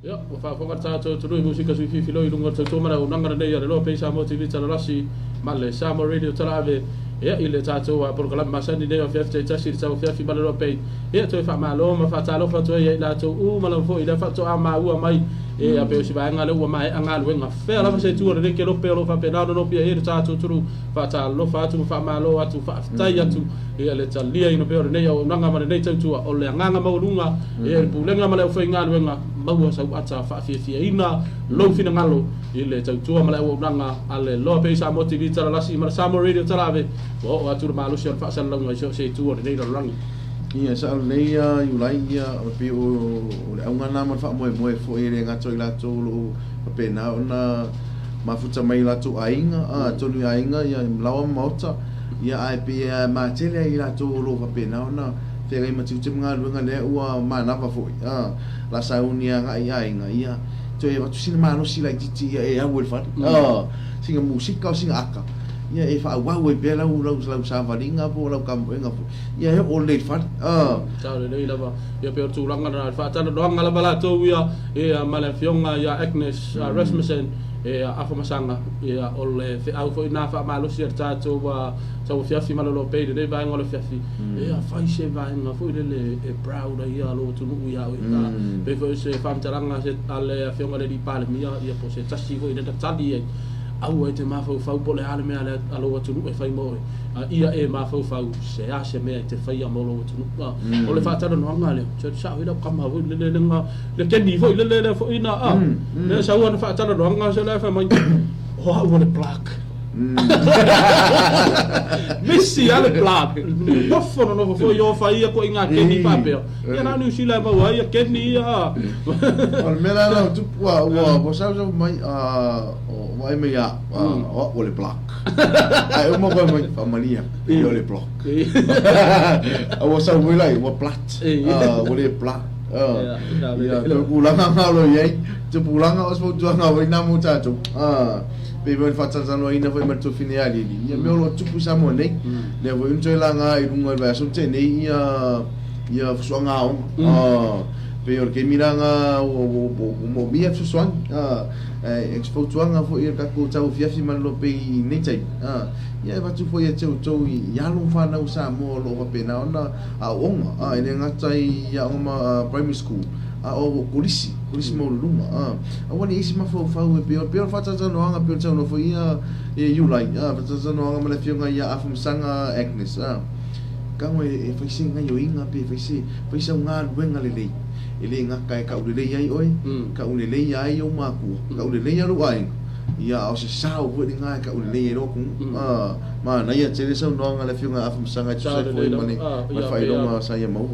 Ya, whaafonga tātou turui musika sui whiwhilo I runga tau mara o nangara nei are loa pei Samoa TV tala rasi male Samoa Radio tala ave ia I le tātou a program masani nei o whiawhite tasi I tau whiawhi male loa pei ia toi whaamalo ma whaatalofa toi ia I lātou malam fo I le whaatou a maua mai e a peo si vaenga le ua mai anga luenga whea lava se tua reke lope o lo whapenao no pia e le tātou turu whaatalofa atu ma whaamalo atu whaafitai atu ia le talia ino peo nei o nanga mare nei tautua o le anganga maurunga ia le pulenga male o whainga luenga maua sau ata whaafia ina lau fina ngalo I le tautua male o nanga a le loa pei Samoa TV tala lasi mara Samoa Radio tala ave o atu le maalusi al whaasana launga I se tua nei la rangi Ia sa nei Iulai ia o pe o le aunga na ma fa moe fo I le ngato I lato lo pe na ona mafuta mai lato ainga a tonu ainga ia lawa mauta ia ai pe ma tele I lato lo pe na ona te gai matu te mga luenga le ua mana fa fo la saunia nga ainga ia to e watu sina mano si like titi ia e awel fa singa musika o singa aka ia e fa wa we bela u lau sa valinga po lau kampenga po ia e all day fa tau le nei lava ia pe tu langa na fa tana doanga la bala to ia e mala fionga ia Agnes Rasmussen e afa masanga ia ole fe au fo ina fa malo si tato wa tau fiafi malo pe de vai ngolo fiafi e a fai se vai nga fo le e proud ia lo tu nu ia o ina pe fo se fam taranga se ale fionga le di pale mia ia po se tasi fo ina tali au e te mafau fau pole ale mea le alo atu nu e fai moe ia e mafau fau se a se mea te fai amolo atu nu o le whaatara no anga leo se sa hira kama hui le nga le kendi foi le foi ina le sa ua na whaatara no anga se le fai mai o hau wane plak Messi ale plak wafo no fo yo fai ia ko inga kendi papeo ia na New Zealand mau ia kendi ia al mera no tu wa sa mai ai me ya o le block ai o mo ko mai familia o le block o sa wilai o plat o le plat ya le ulanga ngalo ye te pulanga o so tuanga o ina mo tato pe mo fa tanzano ina foi ma to fine ali ia me lo tupu sa mo nei le vo into langa I runga va so te nei ia fuanga o pe o ke miranga o mo mia fuang expo tuanga fo ia ka ko tau fiafi man lo pe nei tai ia va tu foi teu tau ia lo fa na usa mo lo pa pena ona a onga ene ngatai ia uma primary school o polisi mo lunga wani isi ma fo e pe fa tata no anga pe tau no fo ia you like fa tata no anga ma fianga ia afum sanga Agnes ka mo e fa singa yo inga pe fa sa nga wenga lele ele nga kai ka ulele ai oi ka ulele ai o maku ka ulele ai ro ai ia o se sao vo dinga ka ulele ro ku ma na ia tele sa no nga le fianga afum sanga tsa fo mani ma fa ro ma sa ia mo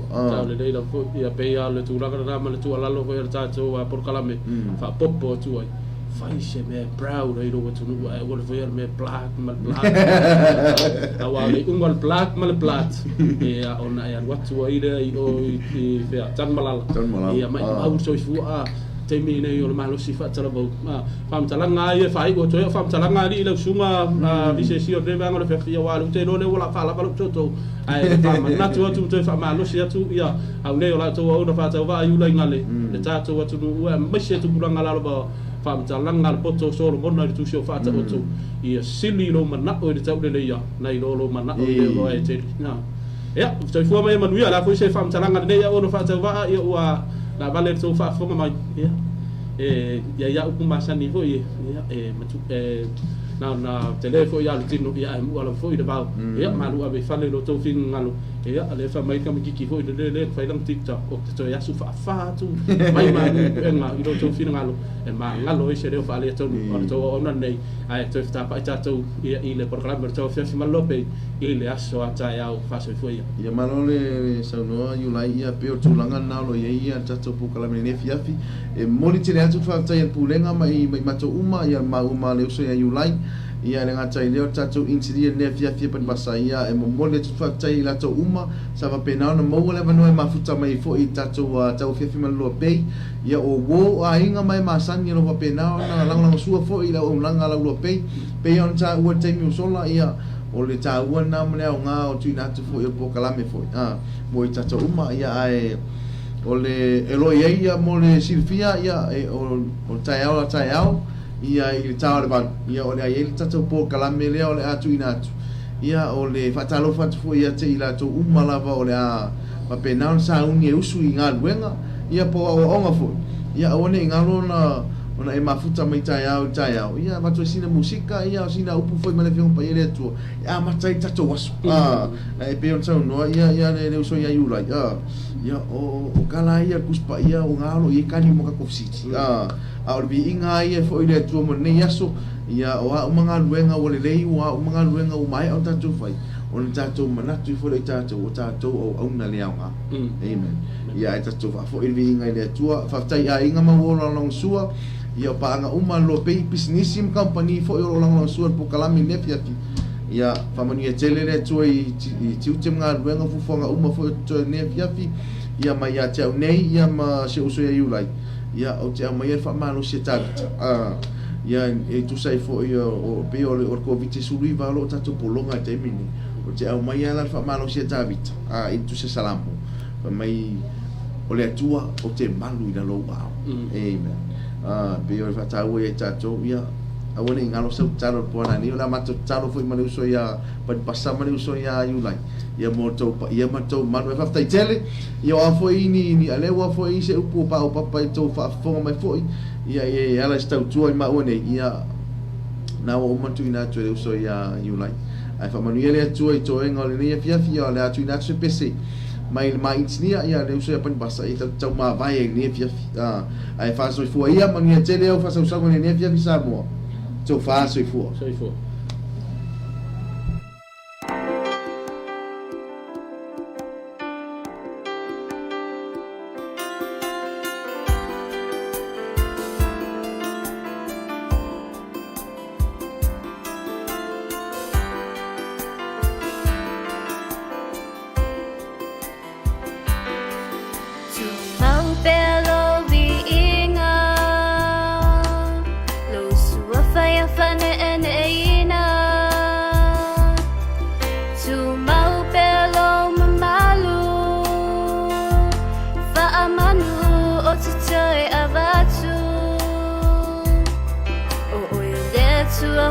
le le la fo ia pe ia le tu la ka ma le tu ala lo ko ia tsa tso por kalame fa popo tu ai fai se me proud ai ro tu no ai wol ver me black mal black awali ungal black mal black ia ona ia wat tu ai le o i fe tan malala ia mai au so fu te mi nei o le malo si fa tala bo fam tala nga ia fai go to fam tala nga li le sunga vi se si o de va ngol fe fia wa lu te no le wala fa la ba to to ai fam na tu te fa malo si tu ia au nei o la to o na fa ta va yu le ngale le ta to tu u ma se tu bulanga la ba fam tala nga po to so lo na tu so fa ta o to ia sili lo mana o le tau le ia nei lo mana o le lo ai te na ia so fu mai manu ia la fu se fam tala nga nei o na fa ta va ia wa la vale so fa fo mai ya u kumasa ni fo matu na telefo ya tino ya mu ala fo ida ba ya malu abe fale lo to fin ngalo ya ale fa mai kam kiki fo ida le fa lang tiktok o to ya su fa tu mai ma ida to fin ngalo ma ngalo se le fa le to ona nei ai to sta pa to ile programa to fa fi malope ile aso ata ya fa so fo ya malole sa no you lai ya pe tu langa na lo ya to pu kala me ne fiafi moni tele atu fa ta pulenga mai mato uma ya ma uma le so ya you lai ia le ngata ile o tatu insidia ne fia pan basaia e mo mole tu fa tai la to uma sa va pena no mo le vano e mafuta mai fo I tatu tau fia man lo pei ia o wo a inga mai masani no va pena na lang sua fo I la o langa la lo pei pe on ta o te mi sola ia o le ta o na mo le nga o tu na tu fo e po kalame fo mo I tatu uma ia ai o le elo ia mo le silfia ia o tai au ia I tau le ban ia o le ai le tatu po kalame le o le atu inatu ia o le fatalo fatu fo ia te ila to umalava o le a ma pena sa uni e usu I ngā luenga ia po o onga fo ia o ne ngalo na ona e mafuta mai tai au ia matu sina musika ia sina upu foi male fiong pa ile tu ia matai tatu wasu e pe on sau no ia le uso ia yula ia o kala ia kuspa ia o ngalo I kani mo ka kofsiti au bi inga ia fo ile tu mo ne yaso ia o mga luenga o le lei o mga luenga o mai o tatu fai o tatu manatu fo le tatu o tatu o una leanga amen ia tatu fo ile inga ile tu fa tai a inga ma wo long sua ia pa nga uma lo pe businessim company fo o long sua po kalami ne fiati ia fa mani e tele le tu I tiu te nga luenga fo nga uma fo to ne fiati ia mai ia tau nei ia ma se uso ia yulai ia o te mai fa malo se tata ia e tu sai fo ia o pe o covid se sului va lo tatu polonga te mini o te mai ia fa malo se tavit e tu se salamo fa mai o le tua o te malu ina lo wa amen pe o fa tau e tatu ia a woni ngalo se talo pona ni la mato talo foi manu so ia pa passa manu so ia yulai ia moto ia mato manu fa tai tele ia a foi ni ale wa foi se upu pa o papa to fa fo mai foi ia ala sta tu ai ma one ia na o mantu ina tu so ia yulai ai fa manu ele tu ai to ngol ni fia le tu ina se pc mai insinia ia le so ia pa passa ita tau ma vai ni fia ai fa so foi ia manu tele o fa so ni fia sa mo so far so for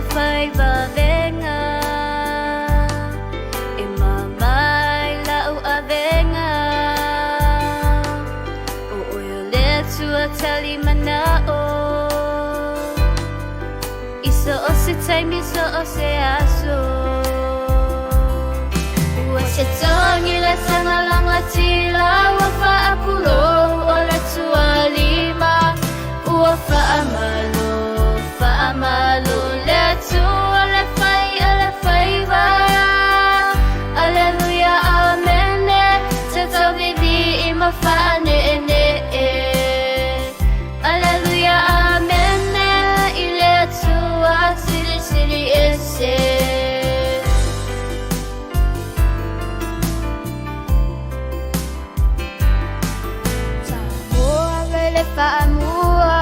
fai ba venga e mamai la u avenga o yo le tua tali mana o iso o se taimi so o se aso ua se tongi le sanga langa tila ua fa apulo o le tua lima ua fa amalo le tua le fai va Alleluia amen te tau vivi i ma fa ne Alleluia amen i le tua sili ese le fa'amua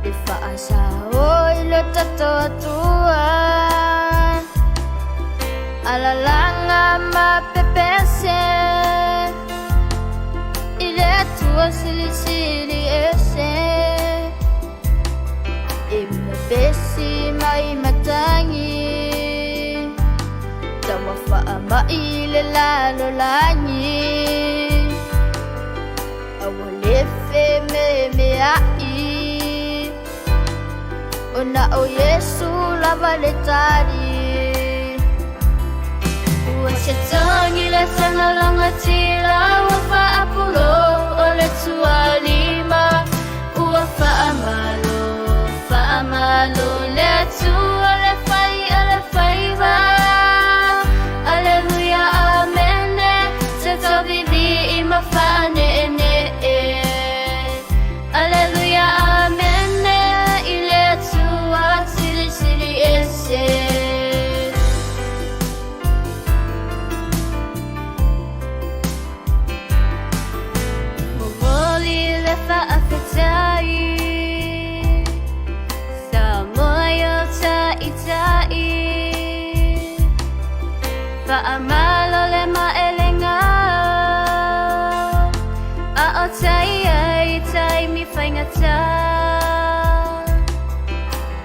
le fa'asao i lo tatoatua alalanga mapepese i le atua silisili ese i mapesi mai matangi tama fa'amai le lalolangi awalefe me ai ona o Yesu lava le tari ua se tangi le sanga langa tila ua fa apulo o le tua lima ua fa amalo le tua le fai va Alleluia amen te tau vivi i ma fa Alleluia amen i le tua sili ese Mowoli le fa'afetai sa moyo tai fa'amalo le ma'elenga a o tai mi whaingata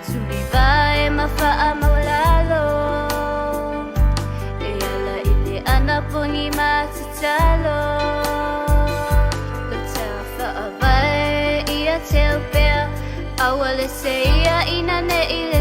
tuli vai ma wha'amaulalo e ala i le ana pungi matitalo Lota wha'awai ia te upea awale se ia ina ne i le